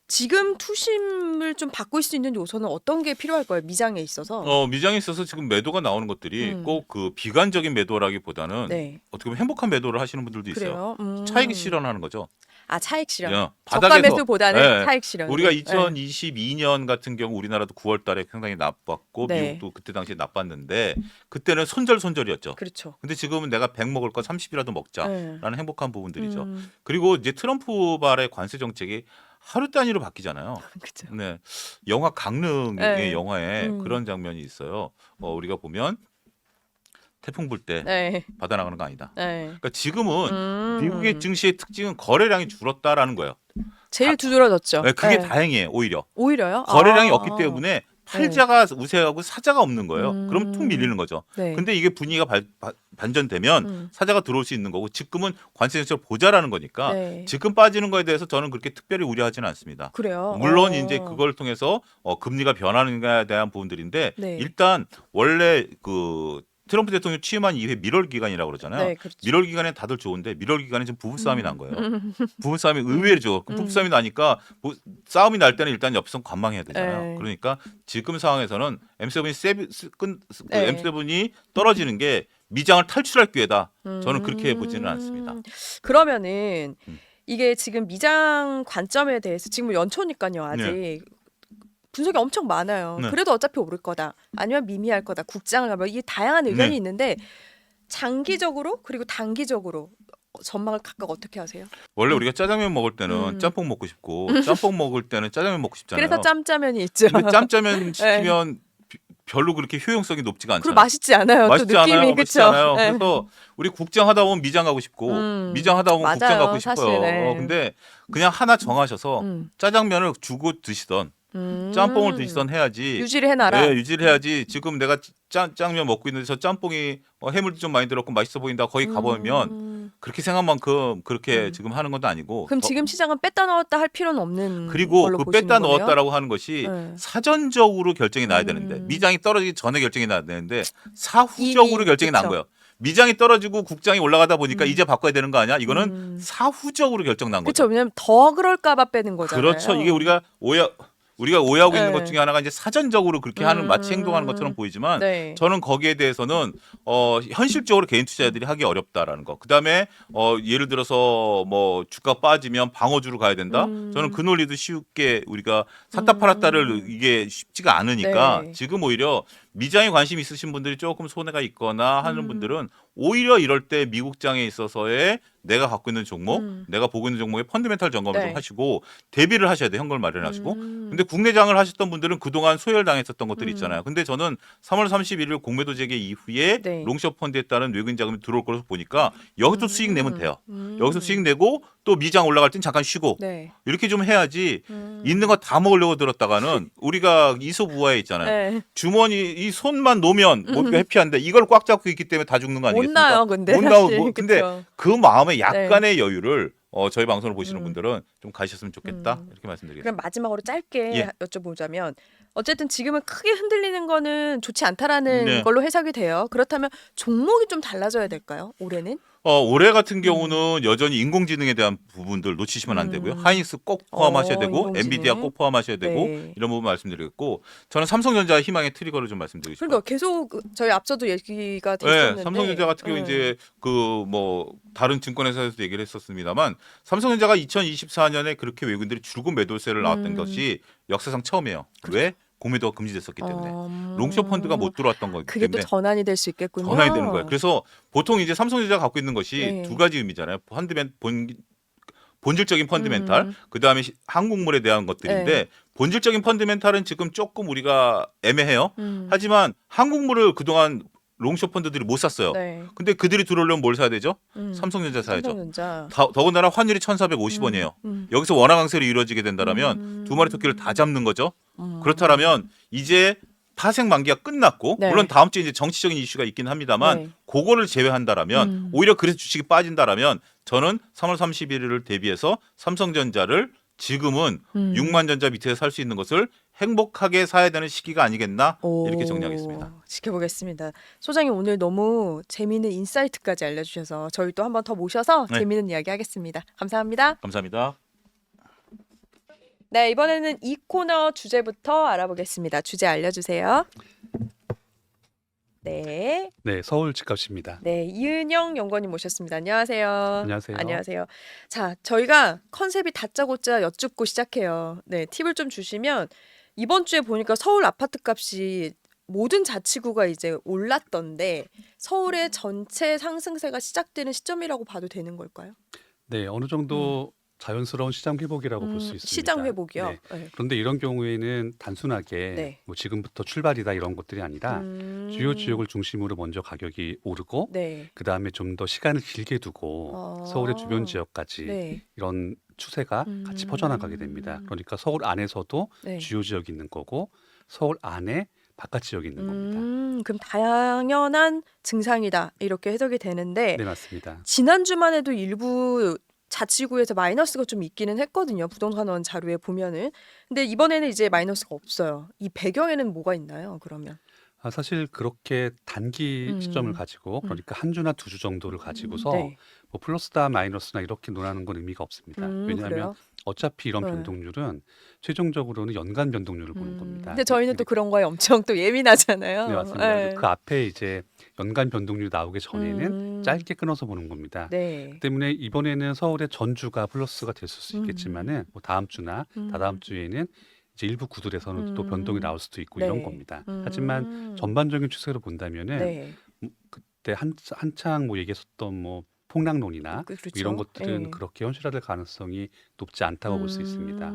지금 투심을 좀 바꿀 수 있는 요소는 어떤 게 필요할까요? 미장에 있어서. 미장에 있어서 지금 매도가 나오는 것들이 꼭 그 비관적인 매도라기보다는 네. 어떻게 보면 행복한 매도를 하시는 분들도 있어요. 그래요. 차익 실현하는 거죠. 아 차익 실현. 야, 저가 바닥에서 매수보다는 네. 차익 실현. 우리가 네. 2022년 같은 경우 우리나라도 9월 달에 상당히 나빴고 네. 미국도 그때 당시에 나빴는데 그때는 손절이었죠. 그렇죠. 근데 지금은 내가 100 먹을 거 30이라도 먹자라는 네. 행복한 부분들이죠. 음, 그리고 이제 트럼프 발의 관세 정책이 하루 단위로 바뀌잖아요. 그렇죠. 네, 영화 강릉의 네. 영화에 음. 그런 장면이 있어요. 우리가 보면 태풍 불 때 네. 바다 나가는 거 아니다. 네. 그러니까 지금은 미국의 증시의 특징은 거래량이 줄었다라는 거예요. 제일 두드러졌죠. 네, 그게 네. 다행이에요. 오히려 오히려요? 거래량이 아, 없기 아. 때문에 팔자가 우세하고 사자가 없는 거예요. 음. 그럼 툭 밀리는 거죠. 네. 근데 이게 분위기가 반전되면 사자가 들어올 수 있는 거고 지금은 관세 정책을 보자라는 거니까 네. 지금 빠지는 거에 대해서 저는 그렇게 특별히 우려하지는 않습니다. 그래요. 물론 이제 그걸 통해서 금리가 변하는 것에 대한 부분들인데 네. 일단 원래 그 트럼프 대통령 취임한 이후에 밀월 기간이라고 그러잖아요. 네, 그렇죠. 밀월 기간에 다들 좋은데 밀월 기간에 지금 부부싸움이 난 거예요. 부부싸움이 의외죠. 부부싸움이 나니까 싸움이 날 때는 일단 옆선 관망해야 되잖아요. 네. 그러니까 지금 상황에서는 네. M7이 떨어지는 게 미장을 탈출할 기회다. 저는 그렇게 보지는 않습니다. 그러면은 음. 이게 지금 미장 관점에 대해서 지금 연초니까요. 아직 분석이 엄청 많아요. 네. 그래도 어차피 오를 거다. 아니면 미미할 거다. 국장을 가면 이게 다양한 의견이 네. 있는데 장기적으로 그리고 단기적으로 전망을 각각 어떻게 하세요? 원래 우리가 짜장면 먹을 때는 짬뽕 먹고 싶고 짬뽕 먹을 때는 짜장면 먹고 싶잖아요. 그래서 짬짜면이 있죠. 근데 짬짜면 시키면 별로 그렇게 효용성이 높지가 그리고 않잖아요. 맛있지 않아요. 맛있지 또 느낌이 않아요. 맛있지 그렇죠. 않아요. 그래서 우리 국장 하다 보면 미장 가고 싶고 미장 하다 보면 맞아요, 국장 가고 싶어요. 사실, 네. 근데 그냥 하나 정하셔서 짜장면을 주고 드시던 짬뽕을 드시던 해야지. 유지를 해놔라. 네, 유지를 해야지. 지금 내가 짜장면 먹고 있는데 저 짬뽕이 해물도 좀 많이 들었고 맛있어 보인다. 거기 가보면 그렇게 생각한 만큼 그렇게 지금 하는 것도 아니고. 그럼 지금 시장은 뺐다 넣었다 할 필요는 없는 그리고 걸로 그 보시는 뺐다 거네요? 넣었다라고 하는 것이 네. 사전적으로 결정이 나야 되는데 미장이 떨어지기 전에 결정이 나야 되는데 사후적으로 결정이 난 그쵸. 거예요. 미장이 떨어지고 국장이 올라가다 보니까 이제 바꿔야 되는 거 아니야? 이거는 사후적으로 결정 난 그렇죠. 거죠. 왜냐면 더 그럴까봐 빼는 거잖아요. 그렇죠. 이게 우리가 오해하고 네. 있는 것 중에 하나가 이제 사전적으로 그렇게 하는 마치 행동하는 것처럼 보이지만 네. 저는 거기에 대해서는 현실적으로 개인 투자자들이 하기 어렵다라는 거. 그다음에 예를 들어서 뭐 주가 빠지면 방어주로 가야 된다. 저는 그 논리도 쉽게 우리가 샀다 팔았다를 이게 쉽지가 않으니까 네. 지금 오히려 미장에 관심 있으신 분들이 조금 손해가 있거나 하는 분들은 오히려 이럴 때 미국장에 있어서의 내가 갖고 있는 종목, 내가 보고 있는 종목의 펀더멘탈 점검을 네. 좀 하시고 대비를 하셔야 돼. 현금을 마련하시고. 근데 국내장을 하셨던 분들은 그동안 소멸당했었던 것들이 있잖아요. 근데 저는 3월 31일 공매도 재개 이후에 네. 롱숏 펀드에 따른 외국인 자금이 들어올 거라서 보니까 여기서 수익 내면 돼요. 여기서 수익 내고 또 미장 올라갈 땐 잠깐 쉬고 네. 이렇게 좀 해야지 있는 거 다 먹으려고 들었다가는 우리가 이소부화에 있잖아요. 네. 주머니 이 손만 놓으면 모두가 해피한데 이걸 꽉 잡고 있기 때문에 다 죽는 거 못 아니겠습니까? 나요, 근데 못 나오고 사실. 근데 그쵸. 그 마음에 약간의 여유를 저희 방송을 보시는 분들은 좀 가셨으면 좋겠다 이렇게 말씀드리겠습니다. 그럼 마지막으로 짧게 예. 여쭤보자면 어쨌든 지금은 크게 흔들리는 거는 좋지 않다라는 네. 걸로 해석이 돼요. 그렇다면 종목이 좀 달라져야 될까요? 올해는? 올해 같은 경우는 여전히 인공지능에 대한 부분들 놓치시면 안 되고요. 하이닉스 꼭 포함하셔야 되고 인공지능. 엔비디아 꼭 포함하셔야 되고 네. 이런 부분 말씀드리겠고 저는 삼성전자 희망의 트리거를 좀 말씀드리고 싶어요. 그러니까 계속 저희 앞서도 얘기가 네, 됐었는데 삼성전자 같은 경우 이제 그 뭐 다른 증권회사에서도 얘기를 했었습니다만 삼성전자가 2024년에 그렇게 외국인들이 줄곧 매도세를 나왔던 것이 역사상 처음이에요. 왜? 공매도가 금지됐었기 때문에 롱숏 펀드가 못 들어왔던 거기 그게 또 때문에 전환이 될 수 있겠군요. 전환이 되는 거예요. 그래서 보통 이제 삼성전자가 갖고 있는 것이 네. 두 가지 의미잖아요. 본질적인 펀드멘탈, 그 다음에 한국물에 대한 것들인데 네. 본질적인 펀드멘탈은 지금 조금 우리가 애매해요. 하지만 한국물을 그동안 롱숏 펀드들이 못 샀어요. 네. 근데 그들이 들어오려면 뭘 사야 되죠? 삼성전자 사야죠. 삼성전자. 더군다나 환율이 1,450원이에요. 여기서 원화 강세로 이루어지게 된다면 두 마리 토끼를 다 잡는 거죠. 그렇다면 이제 파생 만기가 끝났고 네. 물론 다음 주에 이제 정치적인 이슈가 있긴 합니다만 네. 그거를 제외한다라면 오히려 그래서 주식이 빠진다라면 저는 3월 31일을 대비해서 삼성전자를 지금은 6만 전자 밑에서 살 수 있는 것을 행복하게 사야 되는 시기가 아니겠나 이렇게 오, 정리하겠습니다. 지켜보겠습니다. 소장님 오늘 너무 재미있는 인사이트까지 알려주셔서 저희 또 한 번 더 모셔서 네. 재미있는 이야기 하겠습니다. 감사합니다. 감사합니다. 네, 이번에는 이 코너 주제부터 알아보겠습니다. 주제 알려주세요. 네, 네, 서울 집값입니다. 네, 이은영 연구원님 모셨습니다. 안녕하세요. 안녕하세요. 안녕하세요. 자, 저희가 컨셉이 다짜고짜 여쭙고 시작해요. 네, 팁을 좀 주시면 이번 주에 보니까 서울 아파트 값이 모든 자치구가 이제 올랐던데 서울의 전체 상승세가 시작되는 시점이라고 봐도 되는 걸까요? 네, 어느 정도 자연스러운 시장 회복이라고 볼 수 있습니다. 시장 회복이요. 네. 네. 그런데 이런 경우에는 단순하게 네. 뭐 지금부터 출발이다 이런 것들이 아니라 주요 지역을 중심으로 먼저 가격이 오르고 네. 그 다음에 좀 더 시간을 길게 두고 서울의 주변 지역까지 네. 이런 추세가 같이 퍼져나가게 됩니다. 그러니까 서울 안에서도 네. 주요 지역이 있는 거고 서울 안에 바깥 지역이 있는 겁니다. 그럼 당연한 증상이다 이렇게 해석이 되는데 네, 맞습니다. 지난주만 해도 일부 자치구에서 마이너스가 좀 있기는 했거든요. 부동산원 자료에 보면은. 근데 이번에는 이제 마이너스가 없어요. 이 배경에는 뭐가 있나요? 그러면. 사실 그렇게 단기 시점을 가지고 그러니까 한 주나 두 주 정도를 가지고서 네. 뭐 플러스다 마이너스나 이렇게 논하는 건 의미가 없습니다. 왜냐하면 그래요? 어차피 이런 네. 변동률은 최종적으로는 연간 변동률을 보는 겁니다. 근데 저희는 또 그런 거에 엄청 또 예민하잖아요. 네, 맞습니다. 네. 그 앞에 이제 연간 변동률 나오기 전에는 짧게 끊어서 보는 겁니다. 네. 그 때문에 이번에는 서울의 전주가 플러스가 됐을 수 있겠지만은 뭐 다음 주나 다다음 주에는 이제 일부 구들에서는 또 변동이 나올 수도 있고 네. 이런 겁니다. 하지만 전반적인 추세로 본다면은 네. 그때 한창 뭐 얘기했었던 뭐 폭락론이나 그렇죠. 이런 것들은 네. 그렇게 현실화될 가능성이 높지 않다고 볼 수 있습니다.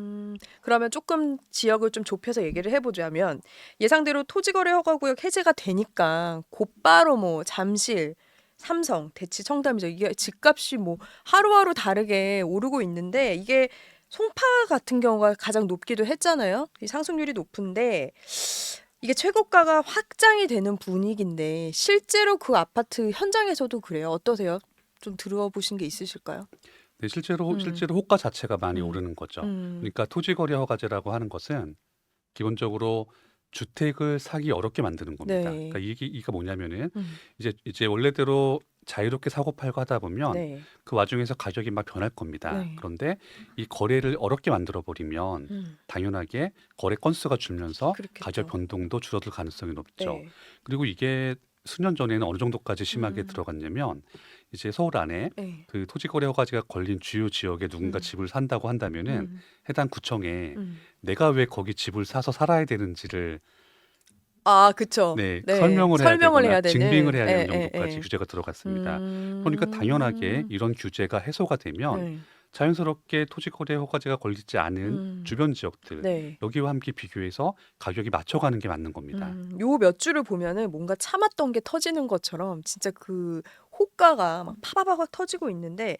그러면 조금 지역을 좀 좁혀서 얘기를 해보자면 예상대로 토지거래 허가구역 해제가 되니까 곧바로 뭐 잠실, 삼성, 대치, 청담이죠. 이게 집값이 뭐 하루하루 다르게 오르고 있는데 이게 송파 같은 경우가 가장 높기도 했잖아요. 이 상승률이 높은데 이게 최고가가 확장이 되는 분위기인데 실제로 그 아파트 현장에서도 그래요. 어떠세요? 좀 들어보신 게 있으실까요? 네, 실제로 호가 자체가 많이 음. 오르는 거죠. 음. 그러니까 토지거래 허가제라고 하는 것은 기본적으로 주택을 사기 어렵게 만드는 겁니다. 네. 그러니까 이게 뭐냐면은 음. 이제 원래대로 자유롭게 사고 팔고 하다 보면 네. 그 와중에서 가격이 막 변할 겁니다. 네. 그런데 이 거래를 어렵게 만들어 버리면 당연하게 거래 건수가 줄면서 그렇겠죠. 가격 변동도 줄어들 가능성이 높죠. 네. 그리고 이게 수년 전에는 어느 정도까지 심하게 음. 들어갔냐면 이제 서울 안에 네. 그 토지거래 허가제가 걸린 주요 지역에 누군가 집을 산다고 한다면은 해당 구청에 내가 왜 거기 집을 사서 살아야 되는지를 아, 그쵸. 네, 네. 설명을 해야 되거나 증빙을 해야 되는 예, 정도까지 예. 규제가 들어갔습니다. 그러니까 당연하게 이런 규제가 해소가 되면 네. 자연스럽게 토지거래 허가제가 걸리지 않은 주변 지역들 네. 여기와 함께 비교해서 가격이 맞춰가는 게 맞는 겁니다. 요 몇 주를 보면은 뭔가 참았던 게 터지는 것처럼 진짜 그 호가가 막 파바바박 터지고 있는데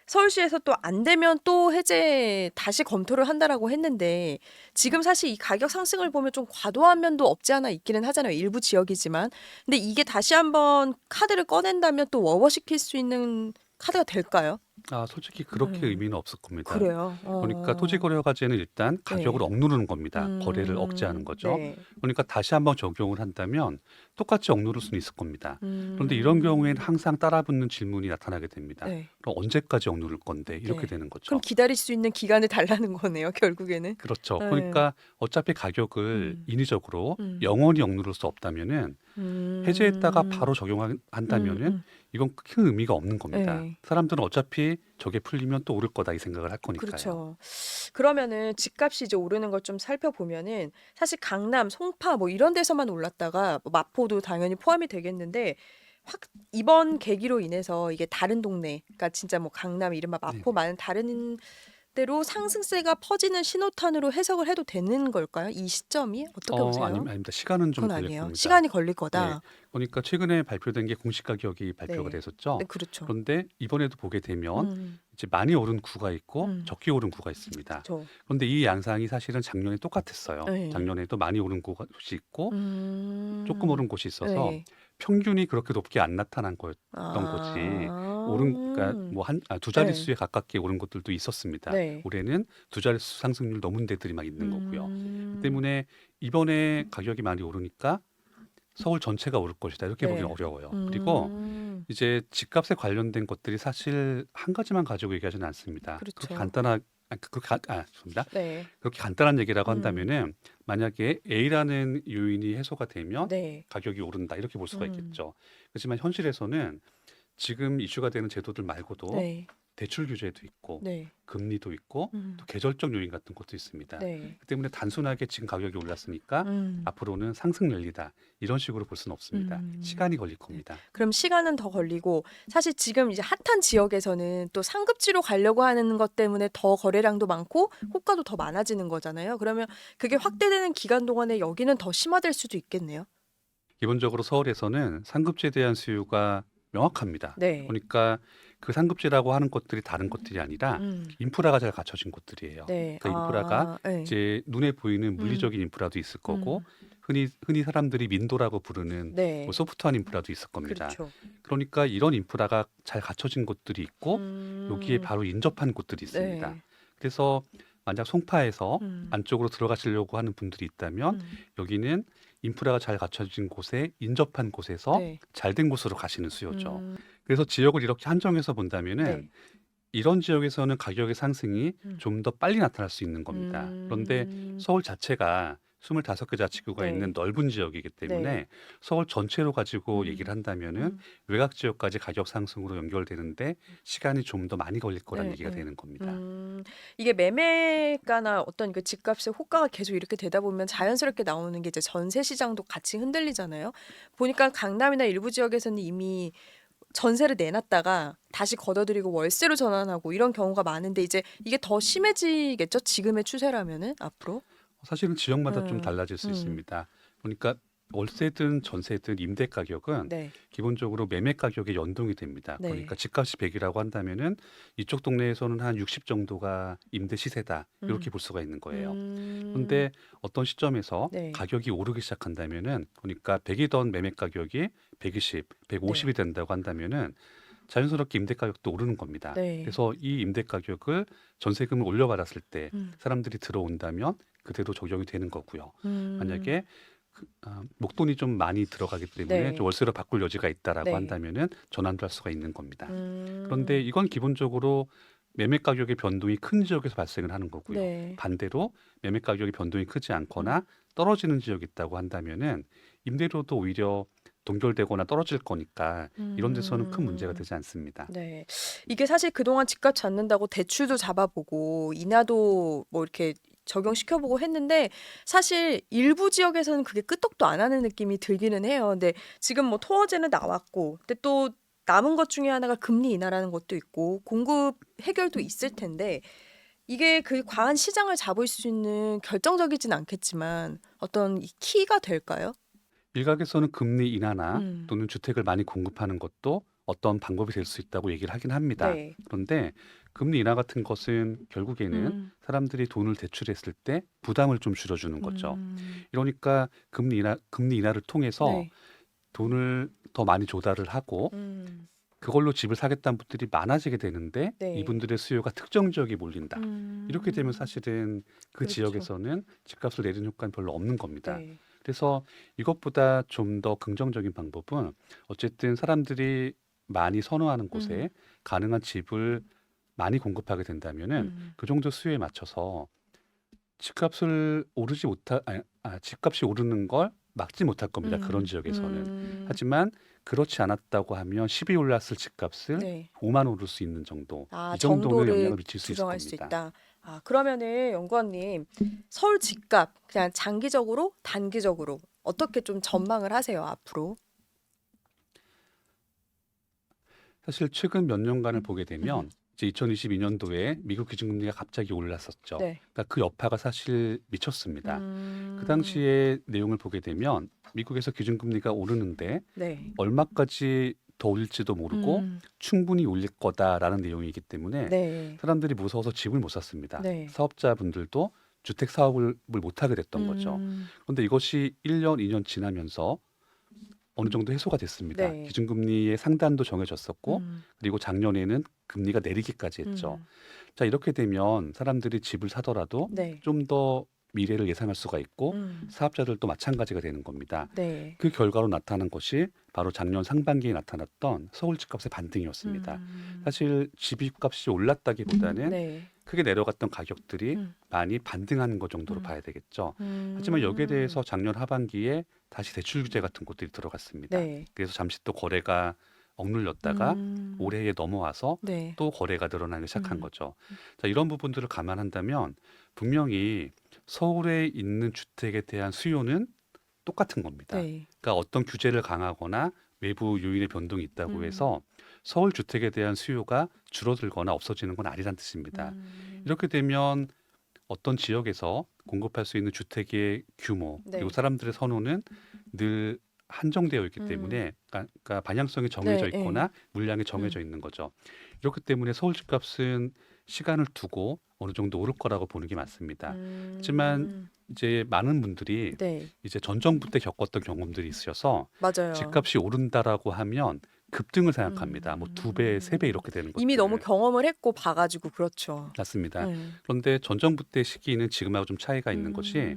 서울시에서 또 안 되면 또 해제 다시 검토를 한다라고 했는데 지금 사실 이 가격 상승을 보면 좀 과도한 면도 없지 않아 있기는 하잖아요. 일부 지역이지만. 근데 이게 다시 한번 카드를 꺼낸다면 또 워워시킬 수 있는 카드가 될까요? 솔직히 그렇게 의미는 없을 겁니다. 그래요. 그러니까 토지거래 허가제는 일단 가격을 네. 억누르는 겁니다. 거래를 억제하는 거죠. 네. 그러니까 다시 한번 적용을 한다면 똑같이 억누를 수는 있을 겁니다. 그런데 이런 경우에는 항상 따라붙는 질문이 나타나게 됩니다. 네. 그럼 언제까지 억누를 건데 이렇게 네. 되는 거죠. 그럼 기다릴 수 있는 기간을 달라는 거네요, 결국에는. 그렇죠. 네. 그러니까 어차피 가격을 인위적으로 음. 영원히 억누를 수 없다면은 해제했다가 바로 적용한다면은 이건 큰 의미가 없는 겁니다. 네. 사람들은 어차피 저게 풀리면 또 오를 거다 이 생각을 할 거니까요. 그렇죠. 그러면은 집값이 이제 오르는 걸 좀 살펴보면은 사실 강남, 송파 뭐 이런 데서만 올랐다가 뭐 마포도 당연히 포함이 되겠는데 이번 계기로 인해서 이게 다른 동네, 그러니까 진짜 뭐 강남, 이른바 마포 많은 다른 데로 상승세가 퍼지는 신호탄으로 해석을 해도 되는 걸까요? 이 시점이 어떻게 보세요? 아닙니다. 시간은 좀 그건 걸릴 아니에요. 겁니다. 시간이 걸릴 거다. 네. 그러니까 최근에 발표된 게 공시 가격이 발표가 네. 됐었죠. 네, 그렇죠. 그런데 이번에도 보게 되면 이제 많이 오른 구가 있고 적게 오른 구가 있습니다. 그렇죠. 그런데 이 양상이 사실은 작년에 똑같았어요. 네. 작년에도 많이 오른 곳이 있고 조금 오른 곳이 있어서 네. 평균이 그렇게 높게 안 나타난 거였던 아. 거지. 그러니까 뭐 두 네. 자릿수에 가깝게 오른 것들도 있었습니다. 네. 올해는 두 자릿수 상승률 넘은 데들이 막 있는 거고요. 때문에 이번에 가격이 많이 오르니까 서울 전체가 오를 것이다 이렇게 네. 보기는 어려워요. 그리고 이제 집값에 관련된 것들이 사실 한 가지만 가지고 얘기하지는 않습니다. 그렇죠. 그렇게 간단한 죄송합니다. 네. 그렇게 간단한 얘기라고 음. 한다면은 만약에 A라는 요인이 해소가 되면 네. 가격이 오른다 이렇게 볼 수가 음. 있겠죠. 그렇지만 현실에서는 지금 이슈가 되는 제도들 말고도 네. 대출 규제도 있고 네. 금리도 있고 음. 또 계절적 요인 같은 것도 있습니다. 네. 그 때문에 단순하게 지금 가격이 올랐으니까 앞으로는 상승 랠리다 이런 식으로 볼 수는 없습니다. 시간이 걸릴 겁니다. 그럼 시간은 더 걸리고 사실 지금 이제 핫한 지역에서는 또 상급지로 가려고 하는 것 때문에 더 거래량도 많고 호가도 더 많아지는 거잖아요. 그러면 그게 확대되는 기간 동안에 여기는 더 심화될 수도 있겠네요. 기본적으로 서울에서는 상급지에 대한 수요가 명확합니다. 네. 그러니까 그 상급지라고 하는 것들이 다른 것들이 아니라 인프라가 잘 갖춰진 곳들이에요. 네. 그 인프라가 네. 이제 눈에 보이는 물리적인 인프라도 있을 거고 흔히 사람들이 민도라고 부르는 네. 뭐 소프트한 인프라도 있을 겁니다. 그렇죠. 그러니까 이런 인프라가 잘 갖춰진 곳들이 있고 여기에 바로 인접한 곳들이 있습니다. 네. 그래서 만약 송파에서 음. 안쪽으로 들어가시려고 하는 분들이 있다면 여기는 인프라가 잘 갖춰진 곳에 인접한 곳에서 네. 잘된 곳으로 가시는 수요죠. 음. 그래서 지역을 이렇게 한정해서 본다면은 네. 이런 지역에서는 가격의 상승이 음. 좀 더 빨리 나타날 수 있는 겁니다. 그런데 서울 자체가 25개 자치구가 네. 있는 넓은 지역이기 때문에 네. 서울 전체로 가지고 얘기를 한다면은 외곽 지역까지 가격 상승으로 연결되는데 시간이 좀 더 많이 걸릴 거라는 네, 얘기가 네. 되는 겁니다. 이게 매매가나 어떤 그 집값의 호가가 계속 이렇게 되다 보면 자연스럽게 나오는 게 이제 전세 시장도 같이 흔들리잖아요. 보니까 강남이나 일부 지역에서는 이미 전세를 내놨다가 다시 걷어들이고 월세로 전환하고 이런 경우가 많은데 이제 이게 더 심해지겠죠? 지금의 추세라면은 앞으로. 사실은 지역마다 좀 음, 달라질 수 음. 있습니다. 그러니까 월세든 전세든 임대 가격은 네. 기본적으로 매매 가격에 연동이 됩니다. 네. 그러니까 집값이 100이라고 한다면은 이쪽 동네에서는 한 60 정도가 임대 시세다 이렇게 볼 수가 있는 거예요. 그런데 어떤 시점에서 네. 가격이 오르기 시작한다면은 그러니까 100이던 매매 가격이 120, 150이 된다고 한다면은 자연스럽게 임대 가격도 오르는 겁니다. 네. 그래서 이 임대 가격을 전세금을 올려받았을 때 음. 사람들이 들어온다면 그대로 적용이 되는 거고요. 음. 만약에 목돈이 좀 많이 들어가기 때문에 네. 좀 월세로 바꿀 여지가 있다라고 네. 한다면은 전환도 할 수가 있는 겁니다. 음. 그런데 이건 기본적으로 매매 가격의 변동이 큰 지역에서 발생을 하는 거고요. 네. 반대로 매매 가격의 변동이 크지 않거나 떨어지는 지역이 있다고 한다면은 임대료도 오히려 동결되거나 떨어질 거니까 이런 데서는 큰 문제가 되지 않습니다. 네. 이게 사실 그동안 집값 잡는다고 대출도 잡아보고 인하도 뭐 이렇게 적용시켜보고 했는데 사실 일부 지역에서는 그게 끄떡도 안 하는 느낌이 들기는 해요. 근데 지금 뭐 토어제는 나왔고 근데 또 남은 것 중에 하나가 금리 인하라는 것도 있고 공급 해결도 있을 텐데 이게 그 과한 시장을 잡을 수 있는 결정적이진 않겠지만 어떤 이 키가 될까요? 일각에서는 금리 인하나 음. 또는 주택을 많이 공급하는 것도 어떤 방법이 될 수 있다고 얘기를 하긴 합니다. 네. 그런데 금리 인하 같은 것은 결국에는 사람들이 돈을 대출했을 때 부담을 좀 줄여주는 거죠. 이러니까 금리 인하를 통해서 네. 돈을 더 많이 조달을 하고 그걸로 집을 사겠다는 분들이 많아지게 되는데 네. 이분들의 수요가 특정 지역에 몰린다. 이렇게 되면 사실은 그 그렇죠. 지역에서는 집값을 내리는 효과는 별로 없는 겁니다. 네. 그래서 이것보다 좀 더 긍정적인 방법은 어쨌든 사람들이 많이 선호하는 곳에 가능한 집을 많이 공급하게 된다면은 그 정도 수요에 맞춰서 집값을 집값이 오르는 걸 막지 못할 겁니다. 그런 지역에서는. 하지만 그렇지 않았다고 하면 10이 올랐을 집값을 네. 5만 오를 수 있는 정도. 아, 이 정도는 정도를 영향을 미칠 수 있을 조정할 수 겁니다. 있다. 아, 그러면은 연구원님 서울 집값 그냥 장기적으로 단기적으로 어떻게 좀 전망을 하세요 앞으로? 사실 최근 몇 년간을 보게 되면 이제 2022년도에 미국 기준금리가 갑자기 올랐었죠. 네. 그러니까 그 여파가 사실 미쳤습니다. 음. 그 당시에 내용을 보게 되면 미국에서 기준금리가 오르는데 네. 얼마까지 더 올릴지도 모르고 충분히 올릴 거다라는 내용이기 때문에 네. 사람들이 무서워서 집을 못 샀습니다. 네. 사업자분들도 주택 사업을 못 하게 됐던 거죠. 그런데 이것이 1년, 2년 지나면서 어느 정도 해소가 됐습니다. 네. 기준금리의 상단도 정해졌었고 음. 그리고 작년에는 금리가 내리기까지 했죠. 음. 자, 이렇게 되면 사람들이 집을 사더라도 네. 좀 더 미래를 예상할 수가 있고 음. 사업자들도 마찬가지가 되는 겁니다. 네. 그 결과로 나타난 것이 바로 작년 상반기에 나타났던 서울 집값의 반등이었습니다. 사실 집값이 올랐다기보다는 네. 크게 내려갔던 가격들이 음. 많이 반등하는 것 정도로 음. 봐야 되겠죠. 음. 하지만 여기에 대해서 작년 하반기에 다시 대출 규제 같은 것들이 들어갔습니다. 네. 그래서 잠시 또 거래가 억눌렸다가 올해에 넘어와서 네. 또 거래가 늘어나기 시작한 음. 거죠. 자, 이런 부분들을 감안한다면 분명히 서울에 있는 주택에 대한 수요는 똑같은 겁니다. 네. 그러니까 어떤 규제를 강하거나 외부 요인의 변동이 있다고 음. 해서 서울 주택에 대한 수요가 줄어들거나 없어지는 건 아니란 뜻입니다. 이렇게 되면 어떤 지역에서 공급할 수 있는 주택의 규모 네. 그리고 사람들의 선호는 늘 한정되어 있기 음. 때문에 그러니까 방향성이 정해져 네, 있거나 물량이 정해져 있는 거죠. 이렇기 때문에 서울 집값은 시간을 두고 어느 정도 오를 거라고 보는 게 맞습니다. 하지만 이제 많은 분들이 네. 이제 전 정부 때 겪었던 경험들이 있으셔서 맞아요. 집값이 오른다라고 하면 급등을 생각합니다. 뭐 2배, 3배 이렇게 되는 이미 것들. 너무 경험을 했고 봐가지고 그렇죠. 맞습니다. 네. 그런데 전 정부 때 시기는 지금하고 좀 차이가 있는 것이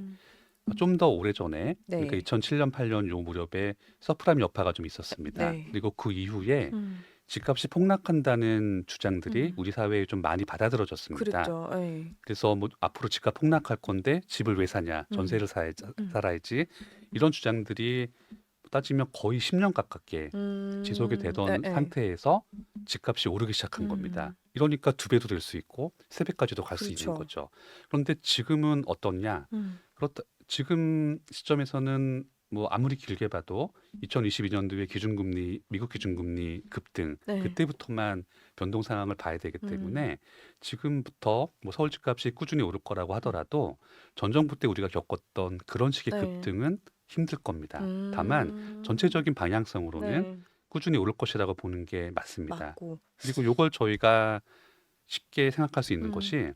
좀 더 오래전에 네. 그러니까 2007년, 8년 요 무렵에 서프라임 여파가 좀 있었습니다. 네. 그리고 그 이후에 음. 집값이 폭락한다는 주장들이 음. 우리 사회에 좀 많이 받아들여졌습니다. 그랬죠. 네. 그래서 뭐 앞으로 집값 폭락할 건데 집을 왜 사냐? 전세를 살아야지. 이런 주장들이 따지면 거의 10년 가깝게 지속이 되던 네, 네. 상태에서 집값이 오르기 시작한 겁니다. 이러니까 2배도 될 수 있고 3배까지도 갈 수 있는 그렇죠. 거죠. 그런데 지금은 어떻냐? 그렇다. 지금 시점에서는 뭐 아무리 길게 봐도 2022년도에 기준금리 미국 기준금리 급등 네. 그때부터만 변동 상황을 봐야 되기 때문에 지금부터 뭐 서울 집값이 꾸준히 오를 거라고 하더라도 전 정부 때 우리가 겪었던 그런 식의 네. 급등은 힘들 겁니다. 다만 전체적인 방향성으로는 네. 꾸준히 오를 것이라고 보는 게 맞습니다. 맞고. 그리고 이걸 저희가 쉽게 생각할 수 있는 것이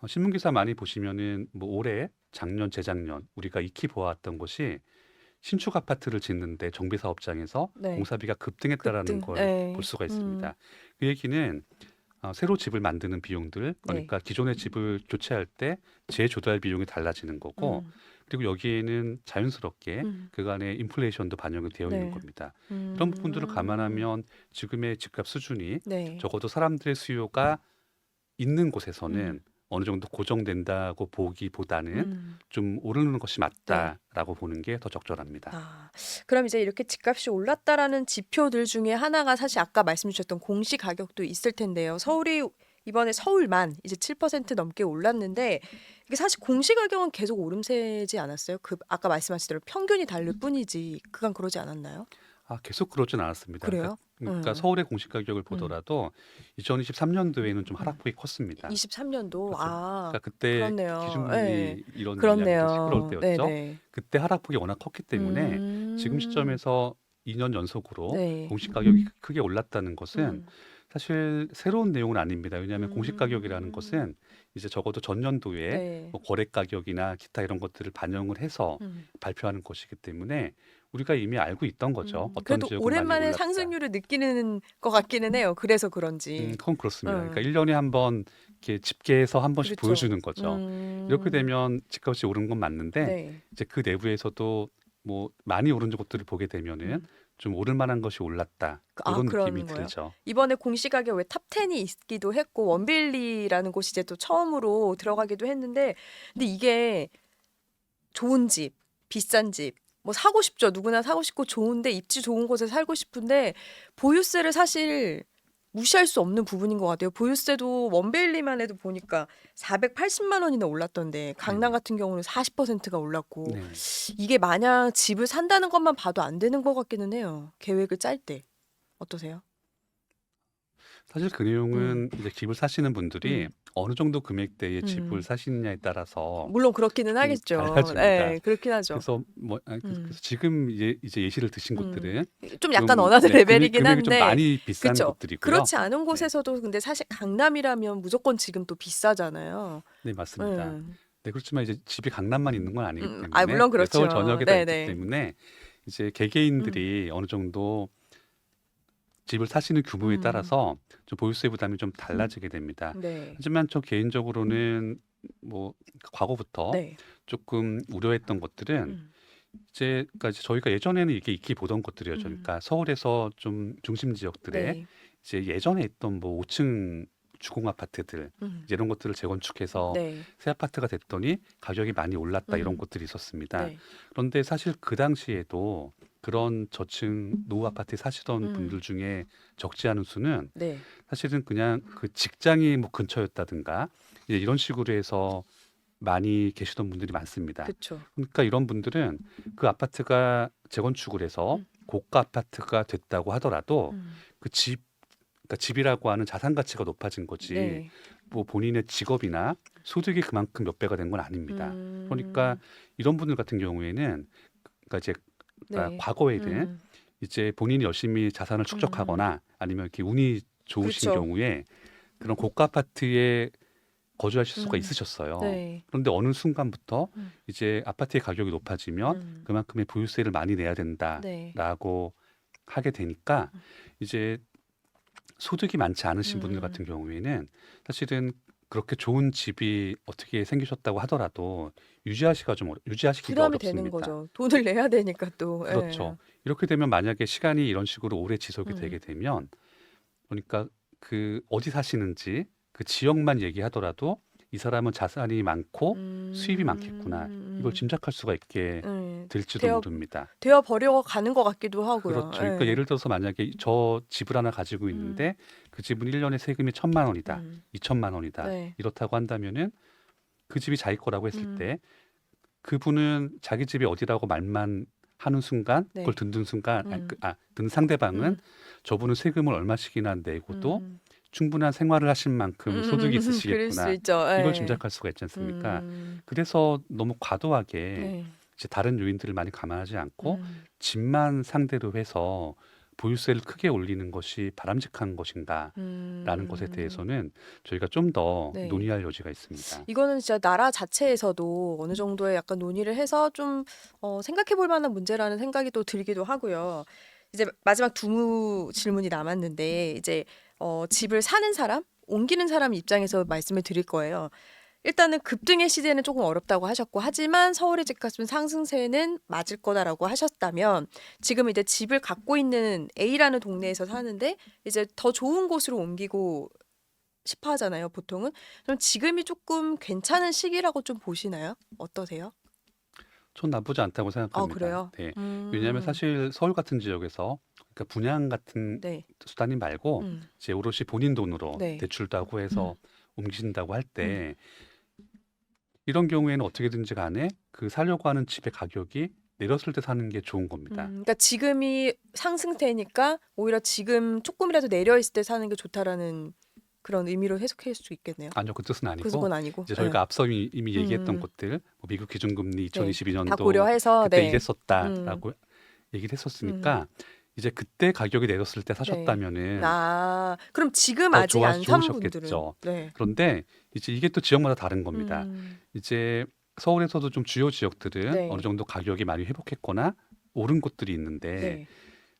신문 기사 많이 보시면은 뭐 올해, 작년, 재작년 우리가 익히 보았던 것이 신축 아파트를 짓는데 정비 사업장에서 네. 공사비가 급등했다라는 급등. 걸 네. 볼 수가 있습니다. 그 얘기는 새로 집을 만드는 비용들, 그러니까 기존의 집을 교체할 때 재조달 비용이 달라지는 거고, 그리고 여기에는 자연스럽게 그간의 인플레이션도 반영이 되어 있는 네. 겁니다. 이런 부분들을 감안하면 지금의 집값 수준이 네. 적어도 사람들의 수요가 있는 곳에서는 어느 정도 고정된다고 보기보다는 좀 오르는 것이 맞다라고 보는 게 더 적절합니다. 아, 그럼 이제 이렇게 집값이 올랐다라는 지표들 중에 하나가 사실 아까 말씀 주셨던 공시 가격도 있을 텐데요. 서울이 이번에 서울만 이제 7% 넘게 올랐는데 이게 사실 공시 가격은 계속 오름세지 않았어요? 그 아까 말씀하신 대로 평균이 다를 뿐이지 그간 그러지 않았나요? 계속 그러진 않았습니다. 그래요? 그러니까 서울의 공시 가격을 보더라도 2023년도에는 좀 하락폭이 컸습니다. 23년도 그렇죠. 아, 그러니까 그때 그렇네요. 기준금리 네. 이런 그렇네요. 시끄러울 때였죠. 네네. 그때 하락폭이 워낙 컸기 때문에 지금 시점에서 2년 연속으로 네. 공시 가격이 크게 올랐다는 것은 음. 사실 새로운 내용은 아닙니다. 왜냐하면 공시 가격이라는 것은 이제 적어도 전년도에 네. 뭐 거래 가격이나 기타 이런 것들을 반영을 해서 발표하는 것이기 때문에 우리가 이미 알고 있던 거죠. 어떤 그래도 지역은 오랜만에 많이 올랐다. 상승률을 느끼는 것 같기는 해요. 그래서 그런지. 그건 그렇습니다. 그러니까 1년에 한 번 이렇게 집계해서 한 번씩 그렇죠. 보여주는 거죠. 이렇게 되면 집값이 오른 건 맞는데 네. 이제 그 내부에서도 뭐 많이 오른 것들을 보게 되면은 좀 오를 만한 것이 올랐다. 이런 느낌이 그러는 거예요? 들죠. 이번에 공시 가격 왜 탑10이 있기도 했고 원빌리라는 곳이 이제 또 처음으로 들어가기도 했는데 근데 이게 좋은 집, 비싼 집, 뭐 사고 싶죠. 누구나 사고 싶고 좋은데 입지 좋은 곳에 살고 싶은데 보유세를 사실 무시할 수 없는 부분인 것 같아요. 보유세도 원베일리만 해도 보니까 480만 원이나 올랐던데 강남 같은 경우는 40%가 올랐고 네. 이게 마냥 집을 산다는 것만 봐도 안 되는 것 같기는 해요. 계획을 짤 때. 어떠세요? 사실 그 내용은 이제 집을 사시는 분들이 어느 정도 금액대의 음. 집을 사시느냐에 따라서 물론 그렇기는 하겠죠. 달라집니다. 네, 그렇긴 하죠. 그래서 그래서 지금 이제 예시를 드신 음. 곳들은 좀 약간 좀, 어나더 레벨이긴 금액이 좀 한데 많이 비싼 그쵸. 곳들이고요. 그렇지 않은 곳에서도 근데 사실 강남이라면 무조건 지금 또 비싸잖아요. 네, 맞습니다. 음. 네, 그렇지만 이제 집이 강남만 있는 건 아니기 때문에 물론 그렇죠. 서울 전역에 다 네네. 있기 때문에 이제 개개인들이 어느 정도 집을 사시는 규모에 음. 따라서 좀 보유세 부담이 좀 달라지게 됩니다. 네. 하지만 저 개인적으로는 뭐 과거부터 네. 조금 우려했던 것들은 음. 이제 그러니까 이제 저희가 예전에는 이렇게 익히 보던 것들이었죠. 그러니까 서울에서 좀 중심 지역들에 네. 이제 예전에 있던 뭐 5층 주공 아파트들 이제 이런 것들을 재건축해서 네. 새 아파트가 됐더니 가격이 많이 올랐다 이런 음. 것들이 있었습니다. 네. 그런데 사실 그 당시에도 그런 저층 노후 아파트에 사시던 음. 분들 중에 적지 않은 수는 네. 사실은 그냥 그 직장이 뭐 근처였다든가 이제 이런 식으로 해서 많이 계시던 분들이 많습니다. 그렇죠. 그러니까 이런 분들은 그 아파트가 재건축을 해서 음. 고가 아파트가 됐다고 하더라도 음. 그 집, 그러니까 집이라고 하는 자산 가치가 높아진 거지 네. 뭐 본인의 직업이나 소득이 그만큼 몇 배가 된 건 아닙니다. 그러니까 이런 분들 같은 경우에는 그러니까 이제 그러니까 네. 과거에는 음. 이제 본인이 열심히 자산을 축적하거나 아니면 이렇게 운이 좋으신 그렇죠. 경우에 그런 고가 아파트에 거주하실 수가 음. 있으셨어요. 네. 그런데 어느 순간부터 음. 이제 아파트의 가격이 높아지면 그만큼의 보유세를 많이 내야 네. 된다라고 하게 되니까 이제 소득이 많지 않으신 분들 음. 같은 경우에는 사실은 그렇게 좋은 집이 어떻게 생기셨다고 하더라도 유지하시기가 부담이 되는 어렵습니다. 거죠. 돈을 내야 되니까 또. 예. 그렇죠. 이렇게 되면 만약에 시간이 이런 식으로 오래 지속이 되게 음. 되면 그러니까 그 어디 사시는지 그 지역만 얘기하더라도 이 사람은 자산이 많고 수입이 많겠구나. 이걸 짐작할 수가 있게 될지도 되어 모릅니다. 되어 버려 가는 것 같기도 하고요. 그렇죠. 그러니까 예. 예를 들어서 만약에 저 집을 하나 가지고 있는데 그 집은 1년에 세금이 1,000만 원이다. 음. 2천만 원이다. 네. 이렇다고 한다면은 그 집이 자기 거라고 했을 음. 때 그분은 자기 집이 어디라고 말만 하는 순간 네. 그걸 듣는 순간 음. 듣는 상대방은 음. 저분은 세금을 얼마씩이나 내고도 음. 충분한 생활을 하신 만큼 소득이 그럴 수 있으시겠구나. 있죠. 이걸 예. 짐작할 수가 있지 않습니까? 음. 그래서 너무 과도하게 네. 이제 다른 요인들을 많이 감안하지 않고 음. 집만 상대로 해서 보유세를 크게 올리는 것이 바람직한 것인가라는 것에 대해서는 저희가 좀 더 네. 논의할 여지가 있습니다. 이거는 진짜 나라 자체에서도 어느 정도의 약간 논의를 해서 좀 생각해 볼 만한 문제라는 생각이 또 들기도 하고요. 이제 마지막 두 질문이 남았는데 이제 집을 사는 사람, 옮기는 사람 입장에서 말씀을 드릴 거예요. 일단은 급등의 시대는 조금 어렵다고 하셨고 하지만 서울의 집값은 상승세는 맞을 거다라고 하셨다면 지금 이제 집을 갖고 있는 A라는 동네에서 사는데 이제 더 좋은 곳으로 옮기고 싶어 하잖아요, 보통은. 그럼 지금이 조금 괜찮은 시기라고 좀 보시나요? 어떠세요? 전 나쁘지 않다고 생각합니다. 그래요? 네. 왜냐하면 사실 서울 같은 지역에서 그러니까 분양 같은 네. 수단이 말고 이제 오롯이 본인 돈으로 네. 대출도 하고 해서 옮기신다고 할 때 이런 경우에는 어떻게든지 간에 그 살려고 하는 집의 가격이 내렸을 때 사는 게 좋은 겁니다. 그러니까 지금이 상승세니까 오히려 지금 조금이라도 내려 있을 때 사는 게 좋다라는 그런 의미로 해석할 수 있겠네요. 아니요, 그 뜻은 아니고 그건 아니고. 이제 저희가 네. 앞서 이미 얘기했던 음. 것들, 뭐 미국 기준금리 다 2022년도 고려해서 그때 네. 이랬었다라고 얘기를 했었으니까 이제 그때 가격이 내렸을 때 사셨다면은 그럼 지금 더 아직 안 산 분들은 좋으셨겠죠. 네. 그런데 이제 이게 또 지역마다 다른 겁니다. 이제 서울에서도 좀 주요 지역들은 네. 어느 정도 가격이 많이 회복했거나 오른 곳들이 있는데 네.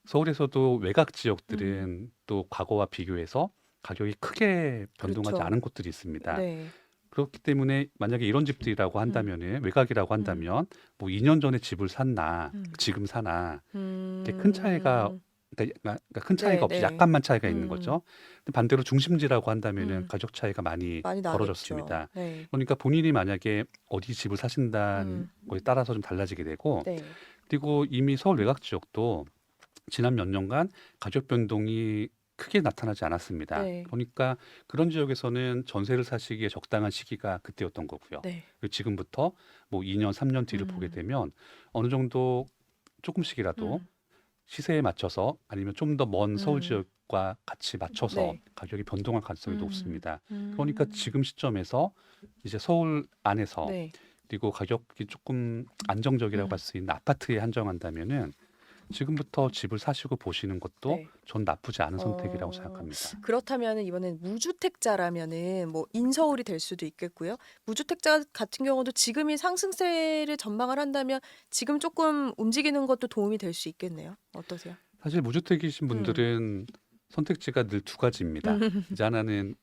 서울에서도 외곽 지역들은 또 과거와 비교해서 가격이 크게 변동하지 그렇죠. 않은 곳들이 있습니다. 네. 그렇기 때문에 만약에 이런 집들이라고 한다면은 외곽이라고 한다면 뭐 2년 전에 집을 샀나 지금 사나 이렇게 큰 차이가 그러니까 큰 차이가 네, 없이 네. 약간만 차이가 있는 거죠. 근데 반대로 중심지라고 한다면은 가격 차이가 많이 많이 벌어졌습니다. 나겠죠. 네. 그러니까 본인이 만약에 어디 집을 사신다는 거에 따라서 좀 달라지게 되고 네. 그리고 이미 서울 외곽 지역도 지난 몇 년간 가격 변동이 크게 나타나지 않았습니다. 네. 그러니까 그런 지역에서는 전세를 사시기에 적당한 시기가 그때였던 거고요. 네. 그리고 지금부터 뭐 2년, 3년 뒤를 보게 되면 어느 정도 조금씩이라도 시세에 맞춰서 아니면 좀 더 먼 서울 지역과 같이 맞춰서 네. 가격이 변동할 가능성이 높습니다. 음. 그러니까 지금 시점에서 이제 서울 안에서 네. 그리고 가격이 조금 안정적이라고 할 수 있는 아파트에 한정한다면은 지금부터 집을 사시고 보시는 것도 네. 전 나쁘지 않은 선택이라고 어, 생각합니다. 그렇다면 이번엔 무주택자라면은 뭐 인서울이 될 수도 있겠고요. 무주택자 같은 경우도 지금이 상승세를 전망을 한다면 지금 조금 움직이는 것도 도움이 될 수 있겠네요. 어떠세요? 사실 무주택이신 분들은 선택지가 늘 두 가지입니다. 이제 하나는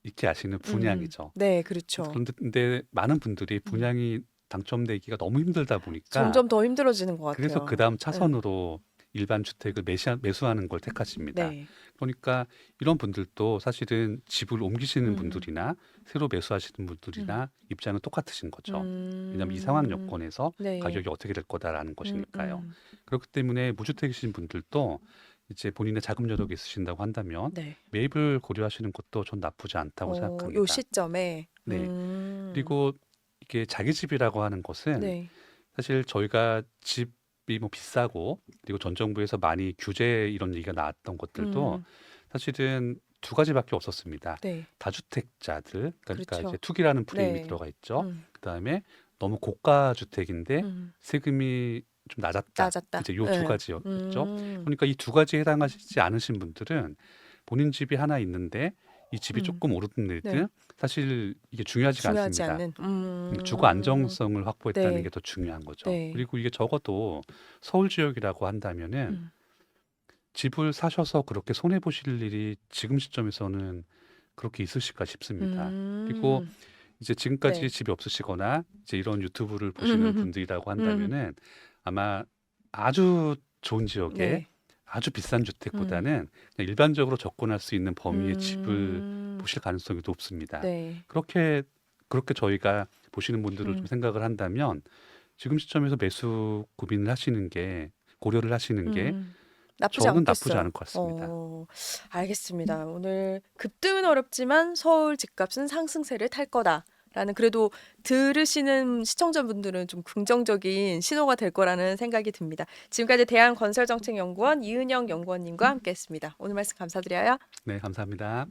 익히 아시는 분양이죠. 네, 그렇죠. 그런데 근데 많은 분들이 분양이 당첨되기가 너무 힘들다 보니까 점점 더 힘들어지는 것 같아요. 그래서 그 다음 차선으로 일반 주택을 매수하는 걸 택하십니다. 네. 그러니까 이런 분들도 사실은 집을 옮기시는 음. 분들이나 새로 매수하시는 분들이나 입장은 똑같으신 거죠. 왜냐하면 이 음. 상황 여건에서 네. 가격이 어떻게 될 거다라는 것이니까요. 음. 그렇기 때문에 무주택이신 분들도 이제 본인의 자금 여력이 있으신다고 한다면 네. 매입을 고려하시는 것도 전 나쁘지 않다고 생각합니다. 요 시점에. 네. 그리고 이게 자기 집이라고 하는 것은 네. 사실 저희가 집이 뭐 비싸고 그리고 전 정부에서 많이 규제 이런 얘기가 나왔던 것들도 사실은 두 가지밖에 없었습니다. 네. 다주택자들, 그러니까 그렇죠. 이제 투기라는 프레임이 네. 들어가 있죠. 음. 그다음에 너무 고가 주택인데 음. 세금이 좀 낮았다. 이제 요 두 네. 가지였죠. 그러니까 이 두 가지에 해당하시지 않으신 분들은 본인 집이 하나 있는데 이 집이 조금 오르든 내리든 네. 사실 이게 중요하지가 중요하지 않습니다. 않는. 주거 안정성을 확보했다는 네. 게 더 중요한 거죠. 네. 그리고 이게 적어도 서울 지역이라고 한다면은 음. 집을 사셔서 그렇게 손해 보실 일이 지금 시점에서는 그렇게 있으실까 싶습니다. 그리고 이제 지금까지 네. 집이 없으시거나 이제 이런 유튜브를 보시는 분들이라고 한다면은 아마 아주 좋은 지역에 네. 아주 비싼 주택보다는 그냥 일반적으로 접근할 수 있는 범위의 집을 음. 보실 가능성이 높습니다. 네. 그렇게 저희가 보시는 분들을 좀 생각을 한다면 지금 시점에서 매수 고민을 하시는 게 고려를 하시는 게 나쁘지 저는 않겠어요. 나쁘지 않을 것 같습니다. 알겠습니다. 오늘 급등은 어렵지만 서울 집값은 상승세를 탈 거다라는 그래도 들으시는 시청자분들은 좀 긍정적인 신호가 될 거라는 생각이 듭니다. 지금까지 대한건설정책연구원 이은영 연구원님과 함께했습니다. 오늘 말씀 감사드려요. 네, 감사합니다.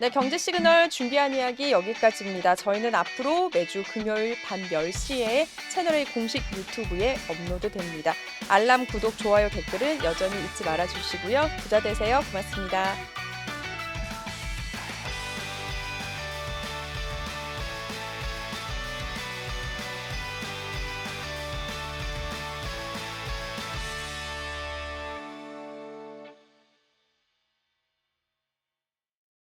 네, 경제 시그널 준비한 이야기 여기까지입니다. 저희는 앞으로 매주 금요일 밤 10시에 채널A 공식 유튜브에 업로드됩니다. 알람, 구독, 좋아요, 댓글은 여전히 잊지 말아주시고요. 부자 되세요. 고맙습니다.